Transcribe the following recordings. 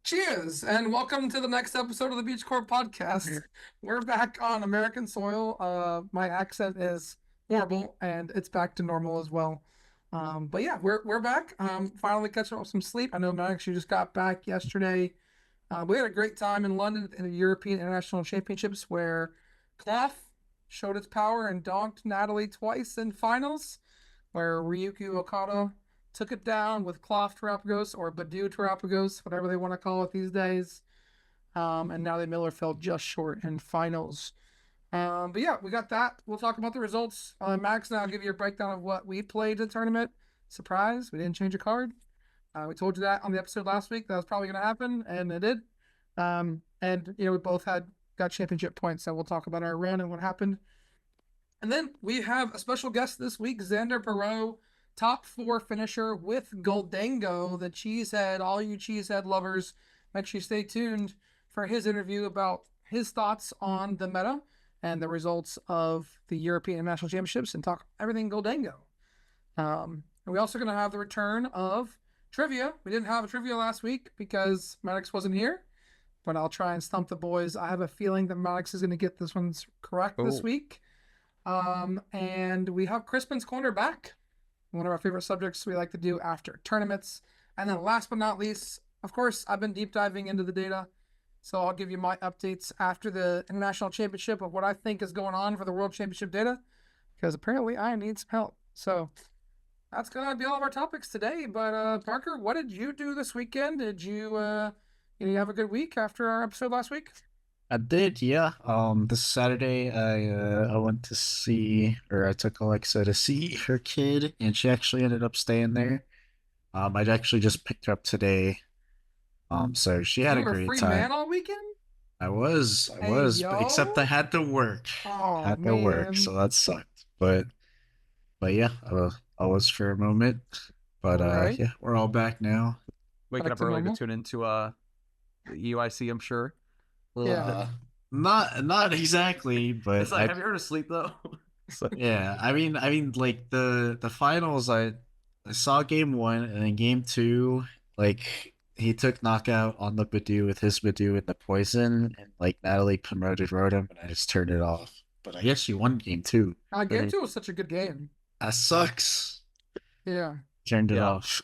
Cheers, and welcome to the next episode of the Beach Court Podcast. We're back on American soil. My accent is horrible, and it's back to normal as well. But yeah, we're back. Finally catching up with some sleep. I know Max, you just got back yesterday. We had a great time in London in the European International Championships, where Clough showed its power and donked Natalie twice in finals, where Ryuki Okada took it down with Clough Terapagos or Badu Terapagos, whatever they want to call it these days. And now the Miller fell just short in finals. But yeah, we got that. We'll talk about the results. Max and I'll give you a breakdown of what we played in the tournament. Surprise, we didn't change a card. We told you that on the episode last week. That was probably going to happen, and it did. And we both got championship points, so we'll talk about our run and what happened. And then we have a special guest this week, Xander Pero, top 4 finisher with Gholdengo, the cheesehead. All you cheesehead lovers, make sure you stay tuned for his interview about his thoughts on the meta and the results of the European National Championships and talk everything Gholdengo. And we're also going to have the return of trivia. We didn't have a trivia last week because Maddox wasn't here, but I'll try and stump the boys. I have a feeling that Maddox is going to get this one correct this week. And we have Crispin's Corner back, one of our favorite subjects we like to do after tournaments. And then last but not least, of course, I've been deep diving into the data, so I'll give you my updates after the International Championship of what I think is going on for the World Championship data, because apparently I need some help. So that's going to be all of our topics today. But Parker, what did you do this weekend? Did you have a good week after our episode last week? I did, yeah. This Saturday I went to see, or I took Alexa to see her kid, and she actually ended up staying there. I actually just picked her up today. So she had You a were a great free time. man all weekend? I was, Hey, but except I yo. had to work. Oh, Had to work, man. so that sucked. But yeah, I was for a moment. But All right. yeah, we're all back now. Waking Back up to early to normal. tune into the EUIC, I'm sure. Yeah. Not exactly, but It's like, have you heard of sleep though? So yeah, I mean, like the finals, I saw game one, and then game two, like he took knockout on the Badu with his Badu and the poison, and like Natalie promoted Rotom, and I just turned it off. But I guess she won game two. Game 2 was such a good game. That sucks. Yeah. Turned it Yeah. off.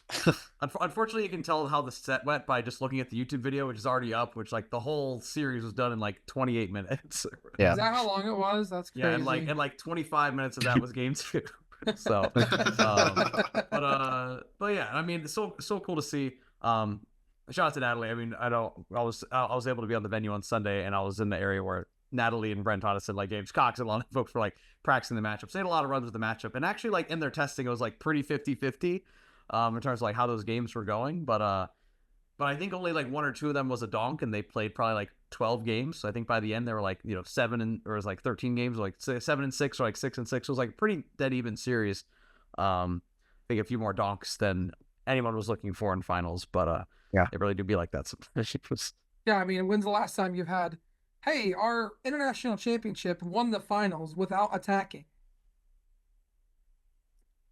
Unfortunately, you can tell how the set went by just looking at the YouTube video, which is already up. Which like the whole series was done in like 28 minutes. Yeah. Is that how long it was? That's crazy. Yeah, and like 25 minutes of that was game 2. So, but yeah, I mean, it's so cool to see. Shout out to Natalie. I mean, I was able to be on the venue on Sunday, and I was in the area where Natalie and Brent Hodgson, like James Cox, and a lot of folks were like practicing the matchups. They had a lot of runs with the matchup, and actually, like in their testing, it was like pretty 50-50 in terms of like how those games were going. But I think only like 1 or 2 of them was a donk, and they played probably like 12 games. So I think by the end they were like 7 or it was like 13 games, or like 7-6 or like 6-6. It was like pretty dead even series. I think a few more donks than anyone was looking for in finals, but Yeah. it really do be like that. Yeah, I mean, when's the last time you've had, hey, our international championship won the finals without attacking?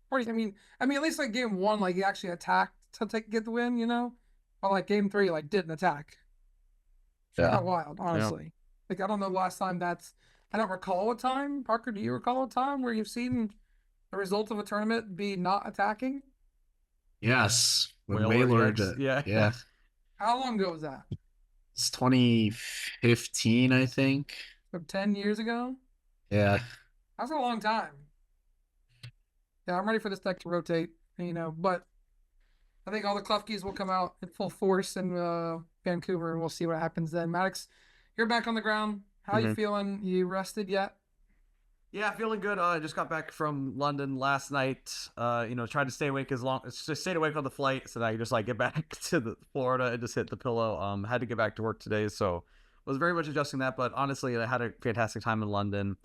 Or, I mean, at least like game 1, like he actually attacked to get the win, Or like game 3, like didn't attack. Kind of wild, honestly. Like I don't know the last time I don't recall a time. Parker, do you recall a time where you've seen the result of a tournament be not attacking? Yes. When Waylord Waylord, yeah. yeah. How long ago was that? It's 2015, I think. 10 years ago? Yeah. That's a long time. Yeah, I'm ready for this deck to rotate, but I think all the Klefkis will come out in full force in Vancouver, and we'll see what happens then. Maddox, you're back on the ground. How you feeling? You rested yet? Yeah, feeling good. I just got back from London last night. Tried to stay awake just stayed awake on the flight, so that I could just like get back to Florida and just hit the pillow. Had to get back to work today, so was very much adjusting that. But honestly, I had a fantastic time in London.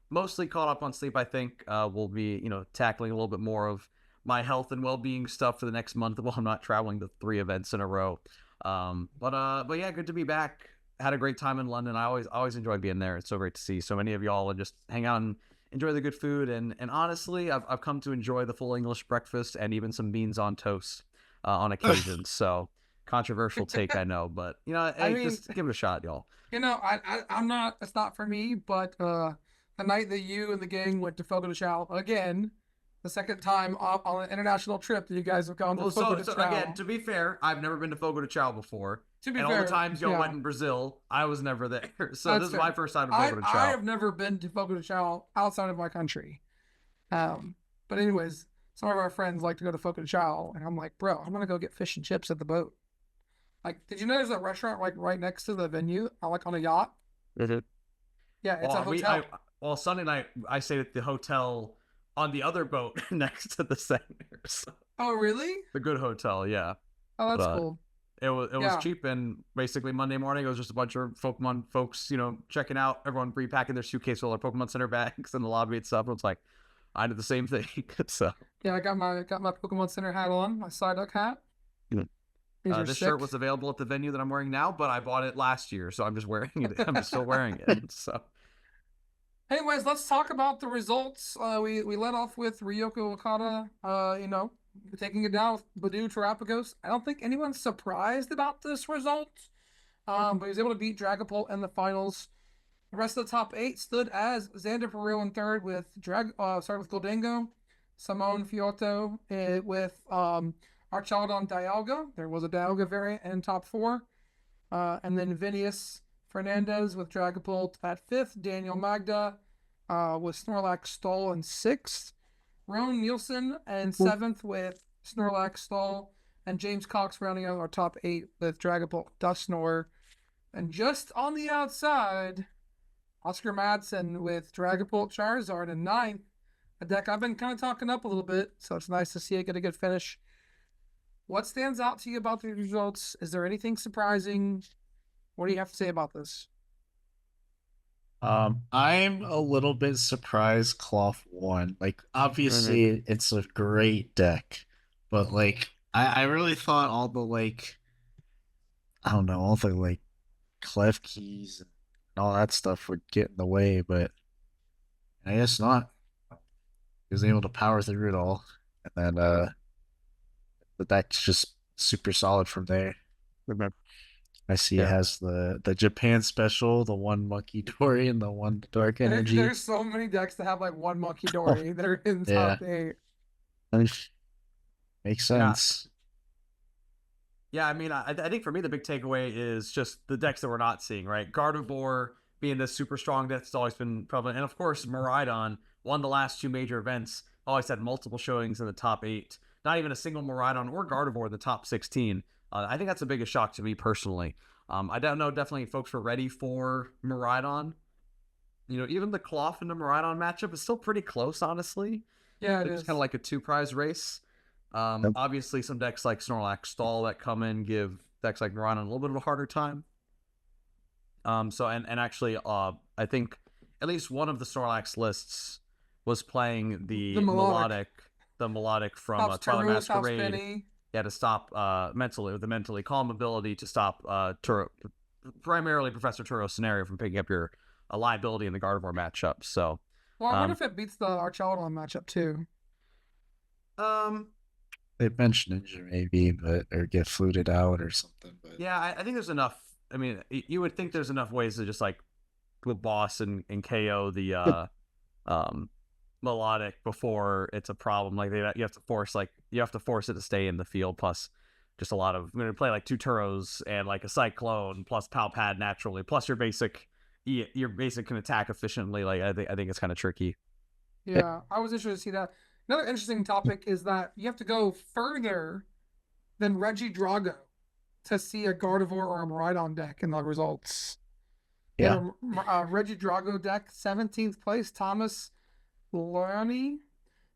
Mostly caught up on sleep. I think we'll be tackling a little bit more of my health and well-being stuff for the next month while I'm not traveling to 3 events in a row. But yeah, good to be back. Had a great time in London. I always enjoy being there. It's so great to see so many of y'all and just hang out and enjoy the good food. And honestly, I've come to enjoy the full English breakfast and even some beans on toast on occasion. So controversial take, I know, but I hey, mean, just give it a shot, y'all. I'm not. It's not for me. But the night that you and the gang went to Fogo de Chao again, the second time off on an international trip that you guys have gone to Well, Fogo de so Chao. again, to be fair, I've never been to Fogo de Chao before, To be and all fair, the times y'all yeah, went in Brazil, I was never there. So that's this is fair. my first time to I Fogo de I Chao. have never been to Fogo de Chao outside of my country. But anyways, some of our friends like to go to Fogo de Chao, and I'm like, bro, I'm gonna go get fish and chips at the boat. Like, did you know there's a restaurant like right next to the venue, like on a yacht? Mhm. Yeah, it's a hotel. Well, Sunday night I stayed at the hotel on the other boat next to the center. So, Oh, really? the good hotel, yeah. Oh, that's But cool. it was Yeah. cheap, and basically Monday morning it was just a bunch of Pokemon folks, checking out, everyone repacking their suitcase full of Pokemon Center bags in the lobby and stuff. And it's like I did the same thing. So Yeah, I got my Pokemon Center hat on, my Psyduck hat. Mhm. These are this sick. shirt was available at the venue that I'm wearing now, but I bought it last year, so I'm just wearing it. I'm still wearing it. So Anyways, let's talk about the results. We let off with Ryoko Okada, taking it down with Badoo Terapagos. I don't think anyone's surprised about this result. But he was able to beat Dragapult in the finals. The rest of the top 8 stood as Xander Pero in third with with Gholdengo, Simone Fiotto with Archaldon Dialga. There was a Dialga variant in top 4. And then Vinius Fernandez with Dragapult at 5th. Daniel Magda with Snorlax Stall in 6th. Roan Nielsen and 7th with Snorlax Stall. And James Cox rounding out our top 8 with Dragapult Dusknoir. And just on the outside, Oscar Madsen with Dragapult Charizard in 9th. A deck I've been kind of talking up a little bit, so it's nice to see it get a good finish. What stands out to you about the results? Is there anything surprising? What do you have to say about this? I'm a little bit surprised Cloth won. Like, obviously, it's a great deck, but like, I really thought all the I don't know, all the clef keys and all that stuff would get in the way, but I guess not. He was able to power through it all, and then the deck's just super solid from there. I see it yeah, has the Japan special, the one Monkey Dory, and the one Dark Energy. There's so many decks that have like one Monkey Dory that are in Yeah. top 8. Makes sense. yeah. I mean, I think for me the big takeaway is just the decks that we're not seeing. Right, Gardevoir being this super strong deck that's always been prevalent, and of course Miraidon won the last 2 major events. Always had multiple showings in the top 8. Not even a single Miraidon or Gardevoir in the top 16. I think that's the biggest shock to me personally. I don't know. Definitely, folks were ready for Miraidon. Even the Cloth and the Miraidon matchup is still pretty close, honestly. Yeah, it It's is. kind of like a 2-prize race. Yep. Obviously, some decks like Snorlax Stall that come in give decks like Miraidon a little bit of a harder time. And actually, I think at least one of the Snorlax lists was playing the melodic. melodic from Stops Twilight Taro, stops Masquerade. Benny. Yeah, to stop with the mentally calm ability to stop primarily Professor Turo's scenario from picking up your liability in the Gardevoir matchup. So, Well, I wonder if it beats the Archaldon matchup too. They mentioned injury maybe, but or get fluted out or something. But yeah, I think there's enough. I mean, you would think there's enough ways to just with boss and KO the melodic before it's a problem. Like you have to force it to stay in the field. Plus, just a lot of play like 2 Turos and like a Cyclone plus Palpad naturally. Plus your basic can attack efficiently. Like I think it's kind of tricky. Yeah, I was interested to see that. Another interesting topic is that you have to go further than Regidrago to see a Gardevoir or a Miraidon deck in the results. yeah, Regidrago deck, 17th place. Thomas Leone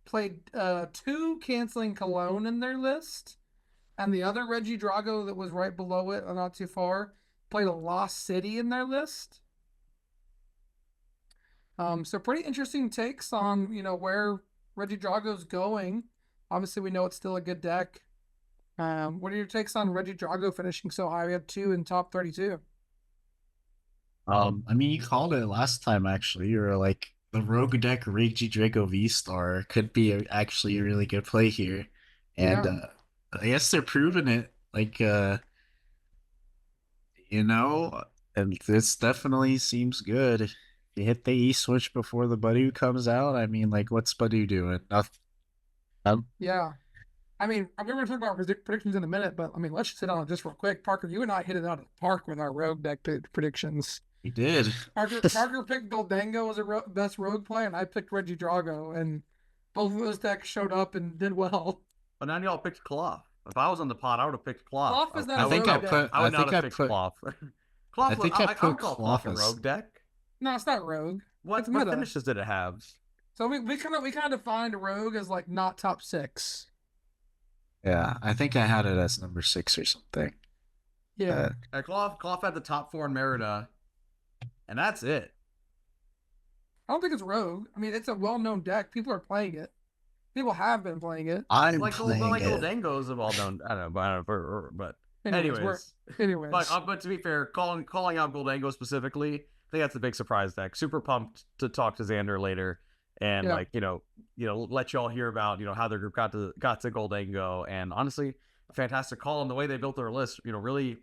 played 2 canceling Cologne in their list, and the other Regidrago that was right below it, not too far, played a Lost City in their list. So pretty interesting takes on where Regidrago's going. Obviously, we know it's still a good deck. What are your takes on Regidrago finishing so high? We have 2 in top 32. I mean, you called it last time actually. You were like the rogue deck Reiki Draco V Star could be actually a really good play here, and Yeah. I guess they're proving it. Like And this definitely seems good. If you hit the E switch before the Badu comes out, I mean, like, what's Badu doing? Nothing. Yeah. I mean, I'm going to talk about predictions in a minute, but I mean, let's just hit on it just real quick. Parker, you and I hit it out of the park with our rogue deck predictions. He did. Parker picked Gholdengo as a best rogue play, and I picked Reggie Drago, and both of those decks showed up and did well. But now y'all picked Cloth. If I was on the pod, I would have picked Cloth. Cloth is not I a would rogue not- deck. I would not think have I picked put- Cloth. Cloth. I think I would put call Cloth Cloth a as- rogue deck. No, it's not rogue. What It's meta. finishes did it have? So we kind of defined rogue as like not top 6. Yeah, I think I had it as number 6 or something. Yeah. Cloth had the top 4 in Merida, and that's it. I don't think it's rogue. I mean, it's a well-known deck. People are playing it. People have been playing it. I'm Like playing it. Gholdengo's a well-known. I don't know, but anyways. Anyways. But to be fair, calling out Gholdengo specifically, I think that's the big surprise deck. Super pumped to talk to Xander later, and let y'all hear about how their group got to Gholdengo, and honestly, a fantastic call on the way they built their list. Really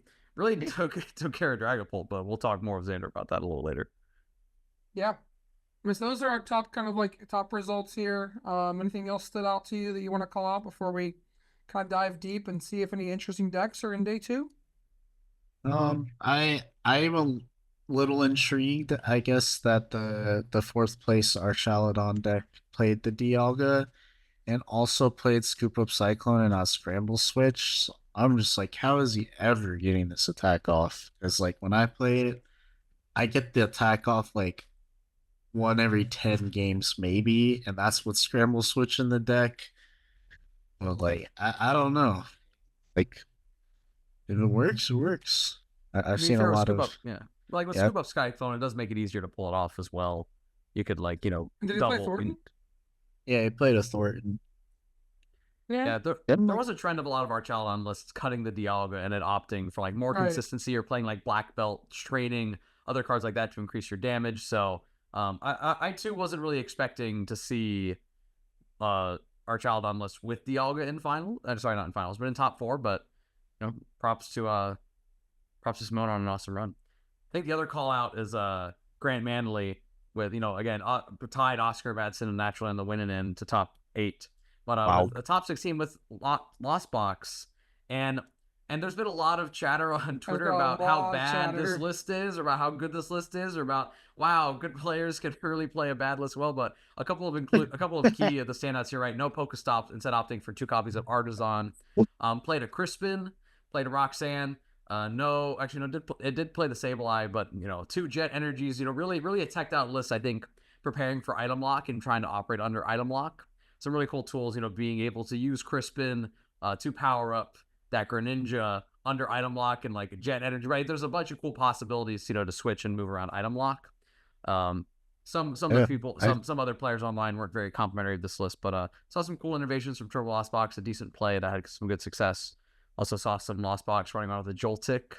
took care of Dragapult, but we'll talk more of Xander about that a little later. Yeah. I mean, so those are our top results here. Anything else stood out to you that you want to call out before we kind of dive deep and see if any interesting decks are in day 2? I am a little intrigued. I guess that the 4th place Archaludon deck played the Dialga and also played Scoop Up Cyclone and not Scramble Switch. So I'm just like, how is he ever getting this attack off? Because like when I play it, I get the attack off like 1 every 10 games maybe, and that's with Scramble Switch in the deck. But like, I don't know. Like, if it works, it works. I've seen a lot of Like with Scoop Up Skyphone, it does make it easier to pull it off as well. You could Did he play double. Thornton? Yeah, he played a Thornton. Yeah, there was a trend of a lot of our Archaludon lists cutting the Dialga and then opting for like more Right. consistency or playing like Black Belt, trading other cards like that to increase your damage. So I too wasn't really expecting to see Archaludon list with Dialga in final. Sorry, not in finals, but in top 4. But props to Simone on an awesome run. I think the other call out is Grant Manley with again tied Oscar Madsen and Natural and the winning in to top 8. But Wow. a top 16 with Lost Box, and there's been a lot of chatter on Twitter got a about how lot of bad this chatter. list is, or about how good this list is, or about wow, good players can really play a bad list well. But a couple of key of the standouts here, right? No Pokestop, instead opting for 2 copies of Artisan. Played a Crispin, played a Roxanne. It did play the Sableye, but 2 Jet Energies. Really a teched out list. I think preparing for item lock and trying to operate under item lock. Some really cool tools. Being able to use Crispin to power up that Greninja under item lock and like a Jet Energy. Right, there's a bunch of cool possibilities. To switch and move around item lock. Some other players online weren't very complimentary of this list, but saw some cool innovations from Turbo Lost Box. A decent play that had some good success. Also saw some Lost Box running around with a Joltik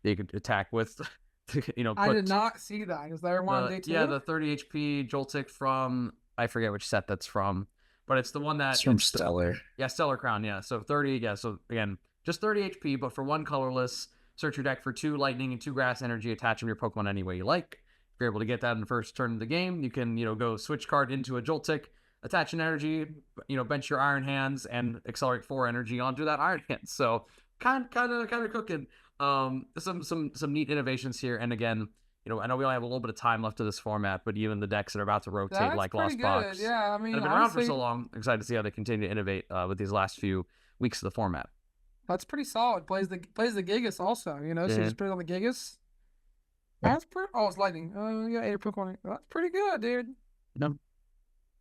that you could attack with. I did not see that. Is there one on day 2? Yeah, the 30 HP Joltik from, I forget which set that's from, but it's the one that It's from Stellar. Yeah, Stellar Crown. Yeah, so 30. Yeah, so again, just 30 HP, but for 1 colorless. Search your deck for 2 lightning and 2 grass energy. Attach them to your Pokemon any way you like. If you're able to get that in the first turn of the game, you can go switch card into a Joltik, attach an energy, bench your Iron Hands, and accelerate 4 energy onto that Iron Hand. So kind of cooking. Some neat innovations here, and again, I know we only have a little bit of time left of this format, but even the decks that are about to rotate, That's like pretty Lost good. Box, Yeah, I mean, that have been around for honestly, so long, excited to see how they continue to innovate with these last few weeks of the format. that's pretty solid. Plays the Gigas also. So you just put it on the Gigas. That's pretty. Oh, it's lightning. Oh, yeah, 8 Pokemon. That's pretty good, dude. No.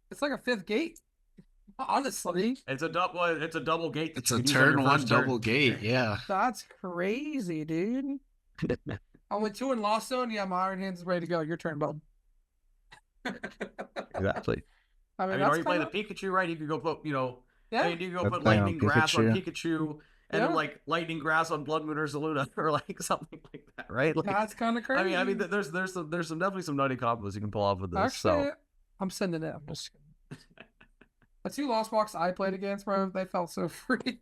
It's like a 5th gate. Honestly, It's a double gate. It's a turn 1 double gate, yeah. that's crazy, dude. I'm with 2 in Lost Zone. Yeah, my Iron Hands is ready to go. Your turn, bud. Exactly. I mean, Or that's you play kinda... the Pikachu, right? You could go put, Yeah. you could go I'd put play on lightning grass on Pikachu. Pikachu, and then like lightning grass on Blood Moon or Zaluna, or like something like that, right? Like, That's kind of crazy. I mean, there's definitely some nutty combos you can pull off with this. Actually, So I'm sending it. I'm just kidding. The 2 Lost Box I played against, bro, they felt so free.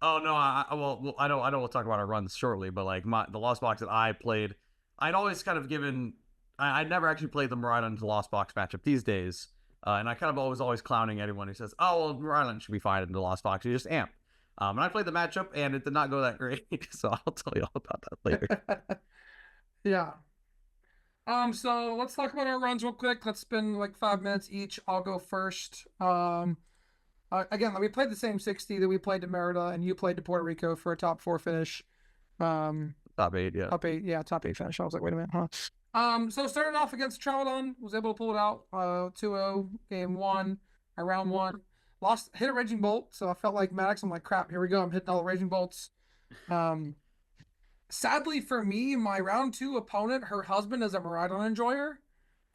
Oh no, well, I know we'll talk about our runs shortly, but like the Lost Box that I played, I'd always kind of given I'd never actually played the Miraidon to Lost Box matchup these days, and I kind of always clowning anyone who says, "Oh well, Miraidon should be fine in the Lost Box. You just amp." And I played the matchup, and it did not go that great, so I'll tell you all about that later. Yeah. So let's talk about our runs real quick. Let's spend like 5 minutes each. I'll go first. Again, we played the same 60 that we played to Merida, and you played to Puerto Rico for a top 4 finish. Top 8, yeah. Top 8 finish. I was like, wait a minute, huh? So started off against Troudon, was able to pull it out 2-0, game 1, round 1. Hit a Raging Bolt, so I felt like Maddox. I'm like, crap, here we go. I'm hitting all the Raging Bolts. Sadly for me, my round 2 opponent, her husband is a Miraidon enjoyer.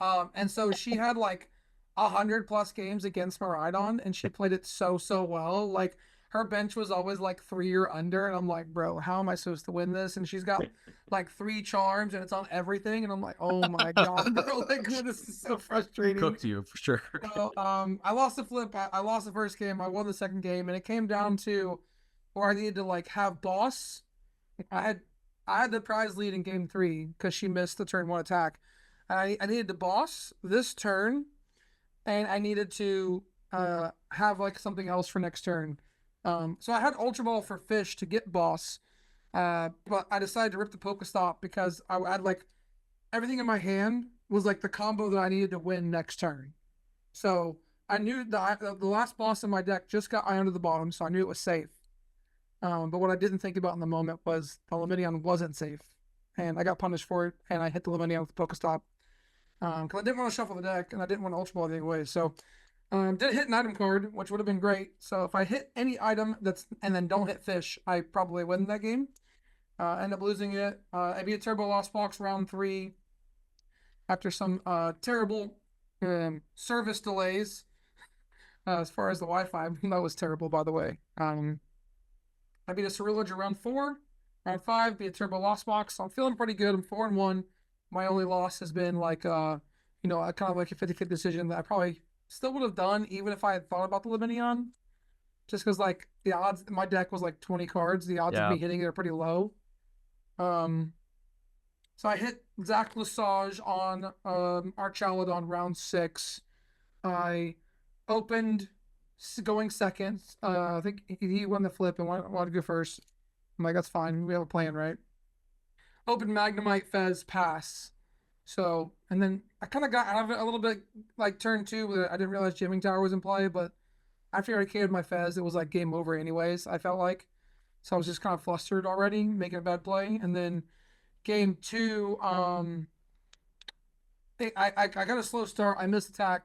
And so she had like 100+ games against Miraidon, and she played it so well. Like her bench was always like 3 or under, and I'm like, bro, how am I supposed to win this? And she's got like 3 charms, and it's on everything, and I'm like, oh my god, bro, like this is so frustrating. Cooked you for sure. So, I lost the flip. I lost the first game. I won the second game, and it came down to where I needed to like have boss. I had the prize lead in game 3 because she missed the turn 1 attack. I needed to boss this turn, and I needed to have like something else for next turn. So I had Ultra Ball for fish to get boss, but I decided to rip the Pokestop because I had like everything in my hand was like the combo that I needed to win next turn. So I knew the last boss in my deck just got Iron to the bottom, so I knew it was safe. But what I didn't think about in the moment was the Lumineon wasn't safe, and I got punished for it, and I hit the Lumineon with the Pokestop. Because I didn't want to shuffle the deck, and I didn't want to Ultra Ball the other way. So, did hit an item card, which would have been great. So if I hit any item and then don't hit fish, I probably win that game. End up losing it. I beat Turbo Lost Box round 3 after some terrible service delays. As far as the Wi-Fi, that was terrible, by the way. I beat a Cerulege round 4. Round 5, beat a Turbo Lost Box. So I'm feeling pretty good. I'm 4-1. My only loss has been like, kind of like a 50-50 decision that I probably still would have done even if I had thought about the Lumineon. Just because, like, the odds, my deck was like 20 cards. The odds of me hitting it are pretty low. So I hit Zach Lesage on Archaludon round 6. I opened going second. I think he won the flip and wanted to go first. I'm like, that's fine. We have a plan, right? Open Magnemite, Fez, pass. So, and then I kind of got out of it a little bit, like turn 2. I didn't realize Jamming Tower was in play, but after I KO'd my Fez, it was like game over anyways, I felt like. So I was just kind of flustered already, making a bad play. And then game 2, I got a slow start. I missed attack.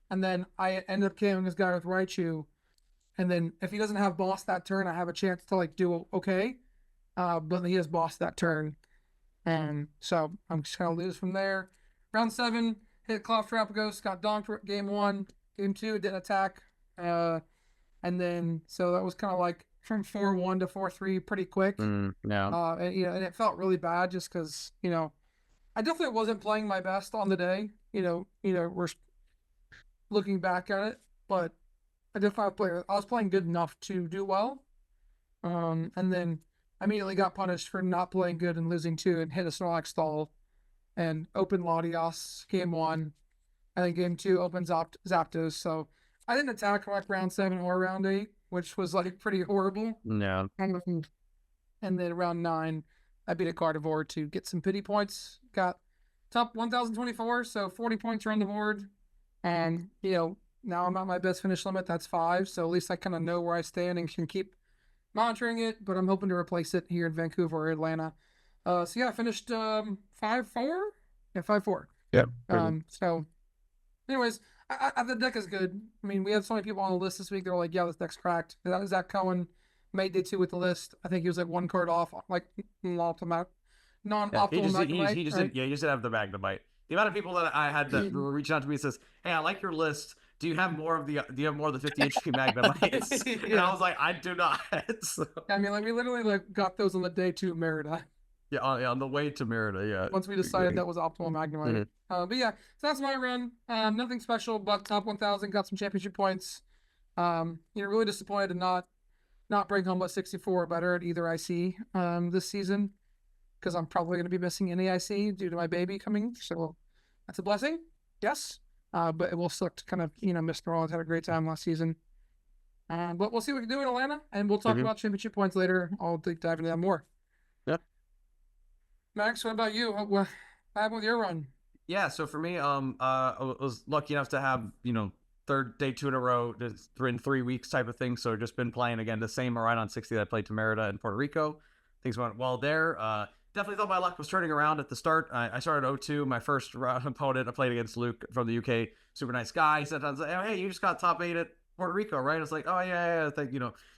And then I ended up KOing this guy with Raichu. And then if he doesn't have boss that turn, I have a chance to like do okay. But he has boss that turn. And so I'm just going to lose from there. Round 7, hit Cloth Ghost, got donked game 1. Game 2, didn't attack. And then, so that was kind of like from 4-1 to 4-3 pretty quick. Yeah. And it felt really bad just because, I definitely wasn't playing my best on the day. We're looking back at it, but I was playing good enough to do well. And then I immediately got punished for not playing good and losing 2 and hit a Snorlax stall and open Latios game 1. And then game 2 opens Zapdos. So I didn't attack like round 7 or round 8, which was like pretty horrible. Yeah. And then round 9, I beat a Gardevoir to get some pity points. Got top 1024, so 40 points are on the board. And, now I'm at my best finish limit. That's 5. So at least I kind of know where I stand and can keep monitoring it. But I'm hoping to replace it here in Vancouver or Atlanta. So yeah, I finished 5-4. Yeah, 5-4. Yeah. So, anyways, the deck is good. I mean, we had so many people on the list this week. They were like, "Yeah, this deck's cracked." Zach Cohen did too with the list. I think he was like 1 card off, like non-optimal. He just didn't have the Magnemite. The amount of people that I had that were reaching out to me says, "Hey, I like your list. Do you have more of the 50 HP Magnemites?" Yeah. And I was like, "I do not." So. I mean, like we literally got those on the day to Merida. Yeah, on the way to Merida. Yeah. Once we decided that was optimal Magnemite. Mm-hmm. But yeah, so that's my run. Nothing special, but top 1,000, got some championship points. Really disappointed to not not bring home a 64 or better at either IC this season, because I'm probably going to be missing any IC due to my baby coming. So that's a blessing, yes. But it will suck to kind of miss New Orleans. Had a great time last season. But we'll see what we can do in Atlanta, and we'll talk about championship points later. I'll dive into that more. Yeah. Max, what about you? What happened with your run? Yeah, so for me, I was lucky enough to have, third day 2 in a row, in 3 weeks type of thing. So just been playing again the same right on 60 that I played to Merida in Puerto Rico. Things went well there. Definitely thought my luck was turning around at the start. I started 0-2. My first opponent, I played against Luke from the UK. Super nice guy. He said, oh, hey, you just got top 8 at Puerto Rico, right? I was like, oh, yeah.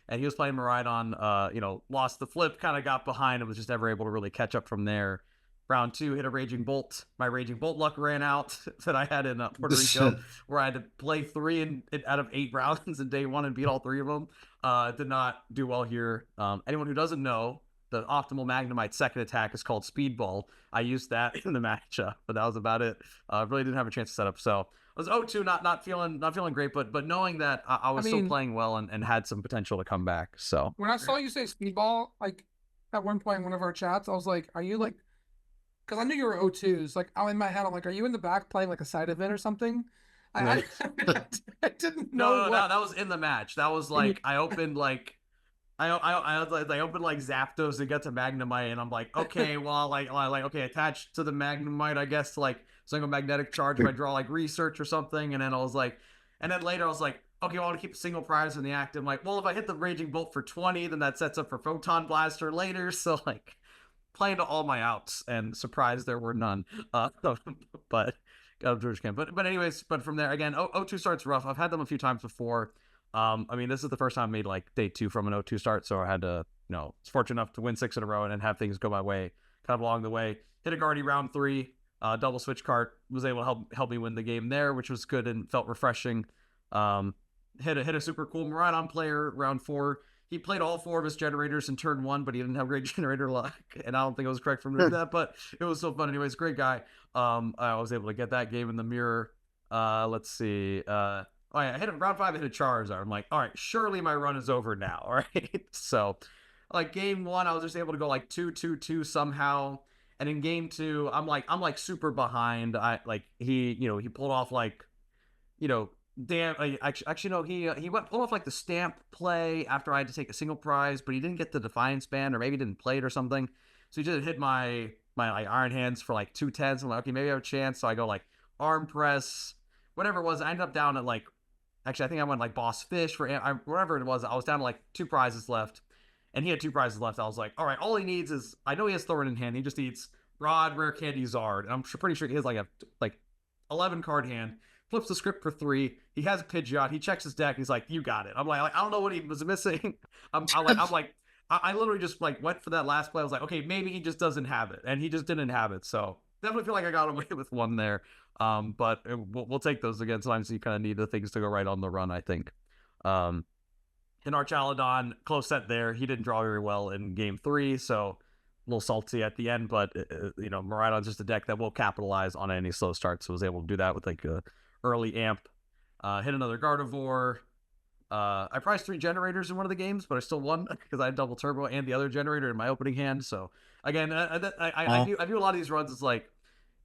And he was playing Maridon, lost the flip, kind of got behind and was just never able to really catch up from there. Round 2, hit a Raging Bolt. My Raging Bolt luck ran out that I had in Puerto Rico, where I had to play 3 out of 8 rounds in day 1 and beat all 3 of them. Did not do well here. Anyone who doesn't know, the optimal Magnemite second attack is called Speedball. I used that in the matchup, but that was about it. Really didn't have a chance to set up. So I was 0-2, not feeling great, but knowing that I was still playing well and had some potential to come back. So when I saw you say Speedball, like at one point in one of our chats, I was like, are you like, because I knew you were 0-2s. Like, in my head, I'm like, are you in the back playing like a side event or something? I didn't know. No, that was in the match. That was like I opened like I opened like Zapdos and got to Magnemite, and I'm like, okay, well, okay, attached to the Magnemite, I guess, like single magnetic charge if I draw like research or something, and then later I was like, okay, well, I want to keep a single prize in the active. I'm like, well, if I hit the Raging Bolt for 20, then that sets up for Photon Blaster later, so like playing to all my outs, and surprised there were none. But George can. But anyways, but from there again, 0-2 starts rough. I've had them a few times before. This is the first time I made like day 2 from an 0-2 start, so I had to, was fortunate enough to win 6 in a row and then have things go my way kind of along the way. Hit a Guardy round 3, double switch cart, was able to help me win the game there, which was good and felt refreshing. Hit a super cool Maridon player round 4. He played all 4 of his generators in turn 1, but he didn't have great generator luck, and I don't think it was correct for him to do that, but it was so fun anyways. Great guy. I was able to get that game in the mirror. Let's see. I hit round 5, I hit a Charizard. I'm like, all right, surely my run is over now. All right. So, like game 1, I was just able to go like 2-2-2 somehow. And in game 2, I'm like super behind. He pulled off like, damn. Actually, no, he pulled off like the stamp play after I had to take a single prize, but he didn't get the Defiance band, or maybe didn't play it or something. So he just hit my like Iron Hands for like 2-10s. I'm like, okay, maybe I have a chance. So I go like arm press, whatever it was. I ended up down at like. Actually, I think I went like Boss Fish for whatever it was. I was down to like 2 prizes left, and he had 2 prizes left. I was like, all right, all he needs is, I know he has Thorn in hand. He just needs Rod, Rare Candy, Zard. And I'm pretty sure he has like a 11 card hand. Flips the script for 3. He has a Pidgeot. He checks his deck. He's like, you got it. I'm like I don't know what he was missing. I literally just like went for that last play. I was like, okay, maybe he just doesn't have it, and he just didn't have it. So definitely feel like I got away with one there. But we'll take those again. Sometimes you kind of need the things to go right on the run, I think. In Archaladon, close set there. He didn't draw very well in game 3, so a little salty at the end. But Maridon's just a deck that will capitalize on any slow start, so was able to do that with like a early amp. Hit another Gardevoir. I prized 3 generators in one of the games, but I still won because I had double turbo and the other generator in my opening hand. So again, I do a lot of these runs. It's like,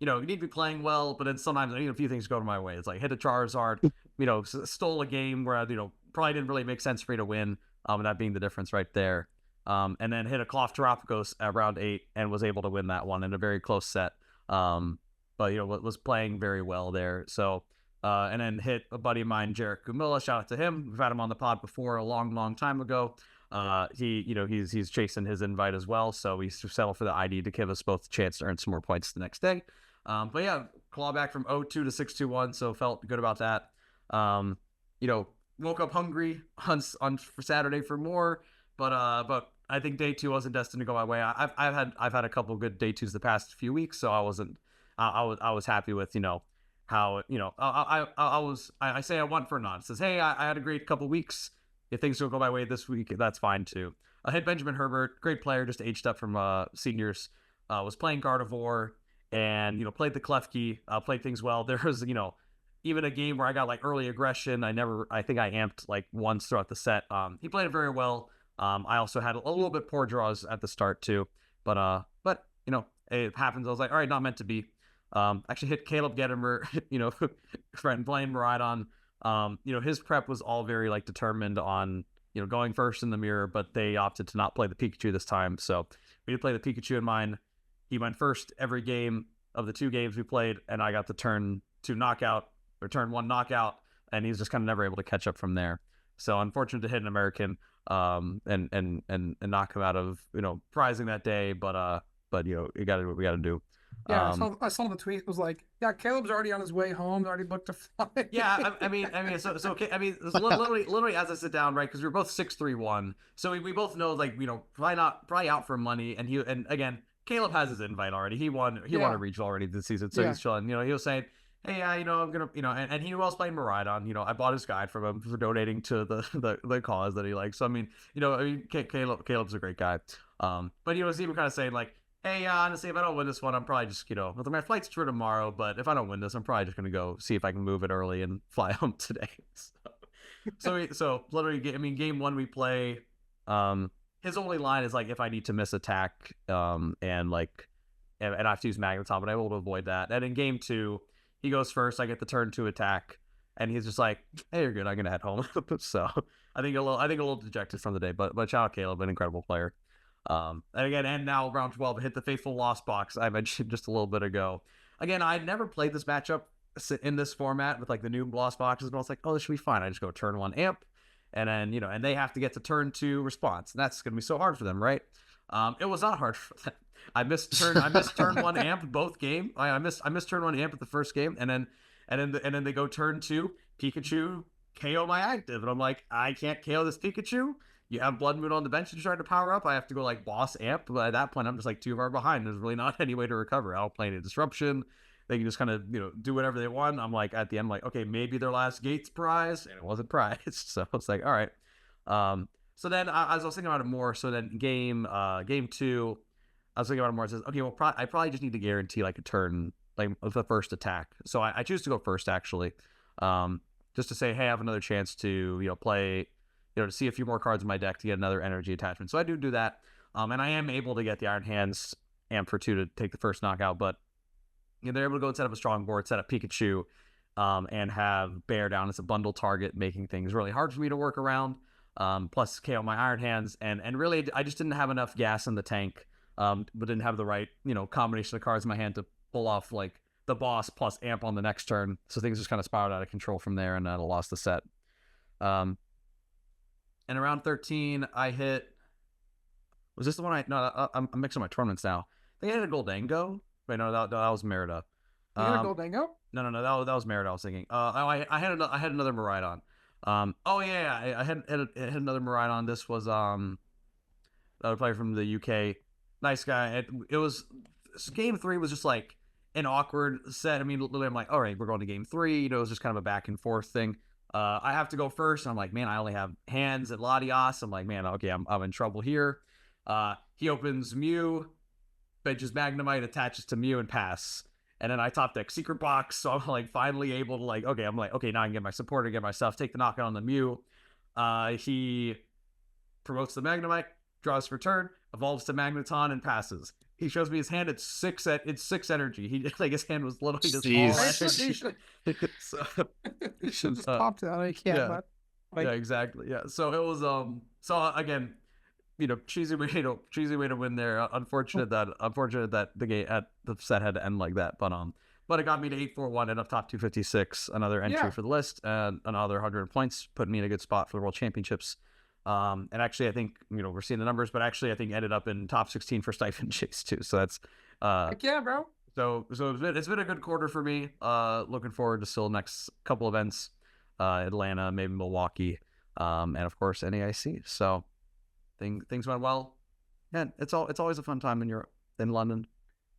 you need to be playing well, but then sometimes I need a few things to go to my way. It's like hit a Charizard, stole a game where probably didn't really make sense for me to win, and that being the difference right there. And then hit a Cloth Terapagos at round 8 and was able to win that one in a very close set. But was playing very well there. So. And then hit a buddy of mine, Jarek Gumilla. Shout out to him. We've had him on the pod before a long time ago. He's chasing his invite as well, so we settled for the ID to give us both a chance to earn some more points the next day. But yeah, claw back from 0-2 to 6-2-1, so felt good about that. Woke up hungry for Saturday for more, but I think day 2 wasn't destined to go my way. I've had a couple good day 2s the past few weeks, so I was happy with how I say I want for none. It says, hey, I had a great couple weeks. If things don't go my way this week, that's fine too. I hit Benjamin Herbert, great player, just aged up from seniors. Was playing Gardevoir and played the Klefki, played things well. There was even a game where I got like early aggression. I think I amped like once throughout the set. He played it very well. I also had a little bit poor draws at the start too, but you know, it happens. I was like, all right, not meant to be. Actually hit Caleb Gettimer, you know, friend playing Miraidon. You know, his prep was all very like determined on, you know, going first in the mirror, but they opted to not play the Pikachu this time. So we did play the Pikachu in mine. He went first every game of the 2 games we played, and I got the turn 2 knockout or turn 1 knockout, and he's just kind of never able to catch up from there. So unfortunate to hit an American and knock him out of, you know, prizing that day, but you know, we got to do what we got to do. Yeah, I saw the tweet. It was like, yeah, Caleb's already on his way home. Already booked a flight. Yeah, I mean, so okay. I mean, literally as I sit down, right? Because we were both 6-3-1, so we both know, like, you know, probably out for money. And again, Caleb has his invite already. He won a regional already this season, so he's chilling. You know, he was saying, hey, yeah, you know, I'm gonna, you know, and he was playing Miraidon. You know, I bought his guide from him for donating to the cause that he likes. So I mean, you know, Caleb's a great guy. But he was even kind of saying like, hey, honestly, if I don't win this one, I'm probably just, you know, my flight's for tomorrow, but if I don't win this, I'm probably just going to go see if I can move it early and fly home today. So literally, I mean, game 1 we play, his only line is like, if I need to miss attack, and like, and I have to use Magneton, but I'm able to avoid that. And in game 2, he goes first, I get the turn 2 attack, and he's just like, hey, you're good, I'm going to head home. So I think a little dejected from the day, but shout out Caleb, an incredible player. And again, and now round 12, hit the faithful lost box I mentioned just a little bit ago. Again, I'd never played this matchup in this format with like the new lost boxes, but I was like, oh, this should be fine. I just go turn 1 amp, and then, you know, and they have to get to turn 2 response, and that's gonna be so hard for them, right? It was not hard for them. I missed turn 1 amp both game. I missed turn 1 amp at the first game, and then they go turn 2 Pikachu KO my active, and I'm like, I can't KO this Pikachu. You have Blood Moon on the bench and trying to power up. I have to go like boss amp, but at that point I'm just like 2 far behind. There's really not any way to recover. I don't play any disruption. They can just kind of, you know, do whatever they want. I'm like, at the end, like, okay, maybe their last gate's prize, and it wasn't prized. So it's like, all right. So then as I was thinking about it more, so then game 2, I was thinking about it more. It says, okay, well, I probably just need to guarantee like a turn, like the first attack. So I choose to go first, actually, just to say, hey, I have another chance to, you know, play, you know, to see a few more cards in my deck to get another energy attachment. So I do that. And I am able to get the Iron Hands amp for 2 to take the first knockout, but, you know, they're able to go and set up a strong board, set up Pikachu, and have Bear down as a bundle target, making things really hard for me to work around. Plus KO my Iron Hands, and really I just didn't have enough gas in the tank, but didn't have the right, you know, combination of cards in my hand to pull off like the boss plus amp on the next turn. So things just kind of spiraled out of control from there, and I lost the set. And around 13, I hit. Was this the one I'm mixing my tournaments now. I think I hit a Gholdengo. Wait, no, that was Merida. You got a Gholdengo? No, that was Merida. I was thinking. I had another Miraidon. I had another Miraidon. This was another player from the UK. Nice guy. It was game 3 was just like an awkward set. I mean, literally, I'm like, all right, we're going to game 3. You know, it was just kind of a back and forth thing. I have to go first. I'm like, man, I only have hands at Latias. I'm like, man, okay, I'm in trouble here. He opens Mew, benches Magnemite, attaches to Mew, and pass. And then I top deck Secret Box, so I'm like finally able to like, okay, now I can get my supporter, get my stuff, take the knockout on the Mew. He promotes the Magnemite, draws for turn, evolves to Magneton, and passes. He shows me his hand. It's 6 energy. He like his hand was literally just all energy. You should just popped it out. I can't. Yeah. But, like, yeah, exactly. Yeah. So it was So again, you know, cheesy way to win there. Unfortunate that the set had to end like that. But it got me to 841 and up top 256. Another entry for the list, and another 100 points, put me in a good spot for the World Championships. And actually, I think, you know, we're seeing the numbers, but actually, I think ended up in top 16 for Stipend Chase too. So that's heck yeah, bro. So it's been a good quarter for me. Looking forward to still next couple events, Atlanta, maybe Milwaukee, and of course NAIC. So things went well. Yeah, it's always a fun time in London.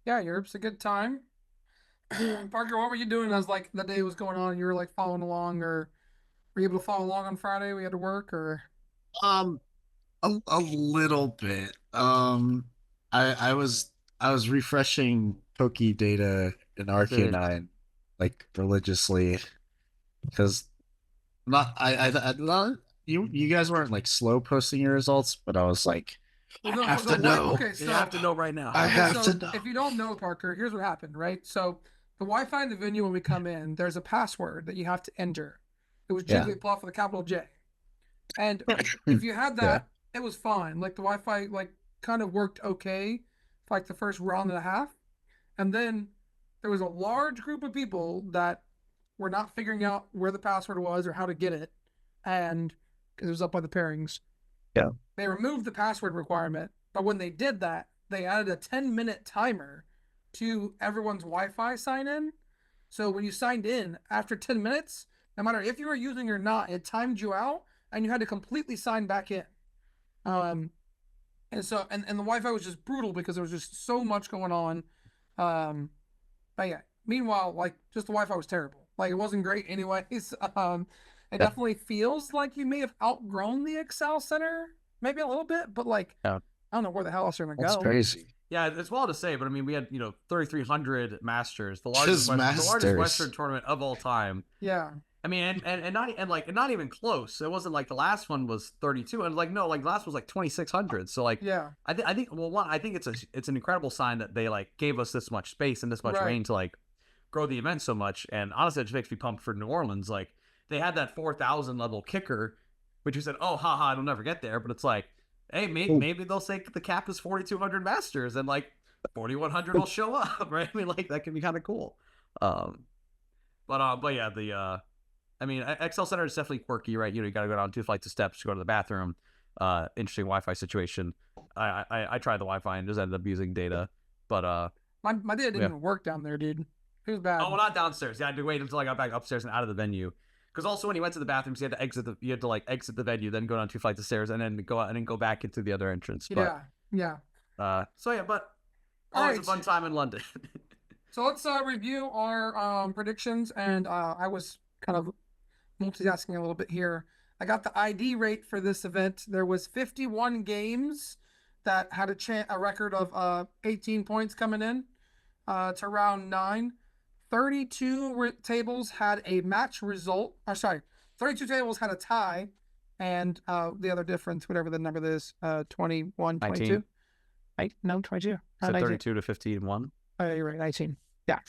Yeah, Europe's a good time. Parker, what were you doing as like the day was going on? You were like following along, or were you able to follow along on Friday? We had to work, or A little bit. I was refreshing Poke data in RK9 like religiously, because not you guys weren't like slow posting your results, but I was like, Well, I have to Wi- know. Okay, You have to know right now. I okay, have so to know. if you don't know, Parker, here's what happened, right? So the Wi-Fi in the venue when we come in, there's a password that you have to enter. It was Yeah. Jigglypuff with a capital J. And if you had Yeah. that, it was fine. Like the Wi-Fi like kind of worked okay for like the first round and a half. And then there was a large group of people that were not figuring out where the password was or how to get it. And because it was up by the pairings. Yeah. They removed the password requirement. But when they did that, they added a 10-minute timer to everyone's Wi-Fi sign in. So when you signed in after 10 minutes, no matter if you were using it or not, it timed you out and you had to completely sign back in. And so and the Wi-Fi was just brutal because there was just so much going on. But yeah, meanwhile, like just the Wi-Fi was terrible. Like it wasn't great anyways. It Yeah. definitely feels like you may have outgrown the Excel Center, maybe a little bit, but like Yeah. I don't know where the hell else they're gonna That's go. crazy. Yeah, it's wild to say, but I mean, we had 3,300 Masters, the Just largest Masters. Western tournament of all time. Yeah, I mean, and not even close. It wasn't like the last one was 32, and like no, like the last was like 2,600. So like, yeah, I think well, one, I think it's an incredible sign that they like gave us this much space and this much Right. rain to like grow the event so much. And honestly, it just makes me pumped for New Orleans. Like they had that 4,000 level kicker, which you said, oh, haha, it'll never get there. But it's like, hey, maybe they'll say the cap is 4,200 Masters, and like 4,100 will show up, right? I mean, like that can be kind of cool. But yeah, I mean, Excel Center is definitely quirky, right? You got to go down 2 flights of steps to go to the bathroom. Interesting Wi-Fi situation. I tried the Wi-Fi and just ended up using data, but my data didn't Yeah. even work down there, dude. It was bad. oh, well, not downstairs. Yeah, I had to wait until I got back upstairs and out of the venue. Because also when you went to the bathrooms, you had to like exit the venue, then go down 2 flights of stairs, and then go out and then go back into the other entrance. Yeah, yeah. So yeah, but All always right. a fun time in London. So let's review our predictions, and I was kind of multitasking a little bit here. I got the ID rate for this event. There was 51 games that had a record of 18 points coming in to round 9. 32 tables had a match result. 32 tables had a tie, and the other difference, whatever the number is, 21, 22. 19. No, 22. So 19. 32 to 15-1. Oh, you're right, 19. Yeah.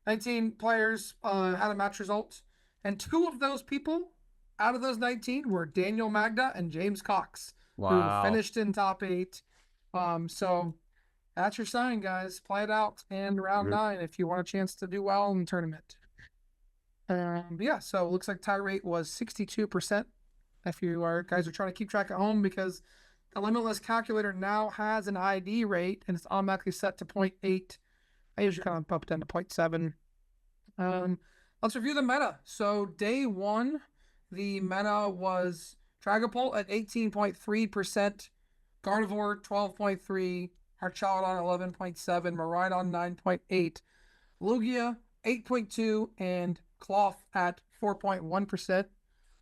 19 players had a match result. And 2 of those people out of those 19 were Daniel Magda and James Cox, Wow. who finished in top 8. So that's your sign, guys. Play it out in round 9 if you want a chance to do well in the tournament. Yeah, so it looks like tie rate was 62%. If you guys are trying to keep track at home, because the Limitless calculator now has an ID rate and it's automatically set to 0.8. I usually kind of bump it down to 0.7. Let's review the meta. So day 1, the meta was Dragapult at 18.3%, Gardevoir 12.3%, Harchaladon 11.7%, Miraidon 9.8%, Lugia 8.2%, and Cloth at 4.1%.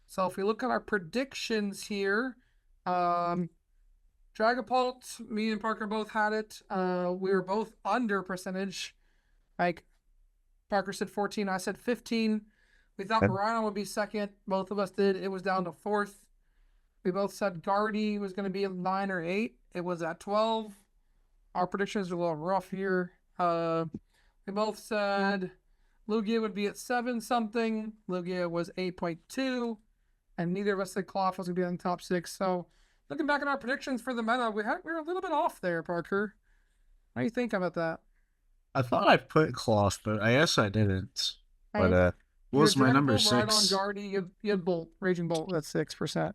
So if we look at our predictions here, Dragapult, me and Parker both had it. We were both under percentage. Like Parker said 14, I said 15. We thought Miraidon would be second. Both of us did. It was down to 4th. We both said Guardy was going to be at 9 or 8. It was at 12. Our predictions are a little rough here. We both said Lugia would be at 7 something. Lugia was 8.2. And neither of us said Cloth was going to be in the top 6. So looking back at our predictions for the meta, we were a little bit off there, Parker. What do you think about that? I thought I put Cloth, but I guess I didn't. But what was my number 6? Guardy, you had Bolt, Raging Bolt, that's 6%.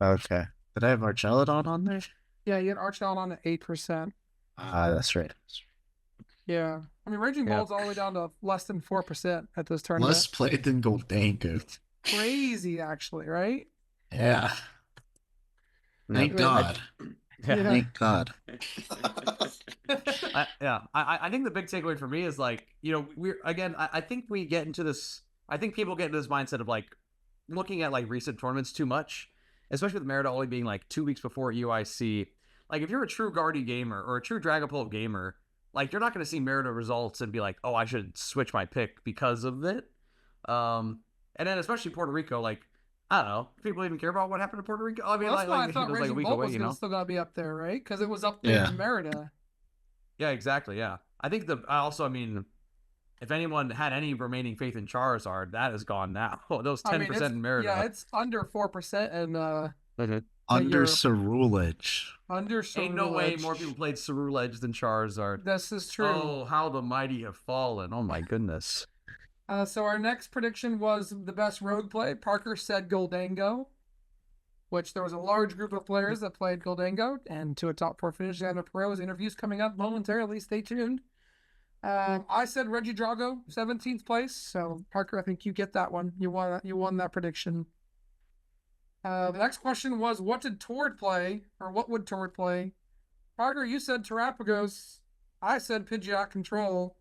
Okay. Did I have Archelodon on there? Yeah, you had Archelon at 8%. Ah, that's right. Yeah. I mean, Raging Bolt's all the way down to less than 4% at this tournament. Less played than Gholdengo. Crazy, actually, right? Yeah. Thank God. Yeah. Thank God. I think the big takeaway for me is like, I think we get into this. I think people get into this mindset of like looking at like recent tournaments too much, especially with Merida only being like 2 weeks before UIC. Like if you're a true Guardy gamer or a true Dragapult gamer, like you're not going to see Merida results and be like, oh, I should switch my pick because of it. And then especially Puerto Rico, like I don't know. People even care about what happened to Puerto Rico. I mean, Well, that's why I it thought was like a Raging week Bull away, was you gonna know? still gotta be up there, right? Because it was up there Yeah. in Merida. Yeah, exactly. Yeah. I think I mean, if anyone had any remaining faith in Charizard, that is gone now. Those 10% it's in Merida. it's under 4% and Under Europe. Cerulege. under Ain't no way Cerulege. more people played Cerulege than Charizard. This is true. Oh, how the mighty have fallen. Oh my goodness. So our next prediction was the best rogue play. Parker said Gholdengo, which there was a large group of players that played Gholdengo, and to a top 4 finish. Xander Pero's interviews coming up momentarily. Stay tuned. I said Reggie Drago, 17th place. So Parker, I think you get that one. You won that prediction. The next question was, what did Tord play, or what would Tord play? Parker, you said Terrapagos. I said Pidgeot Control.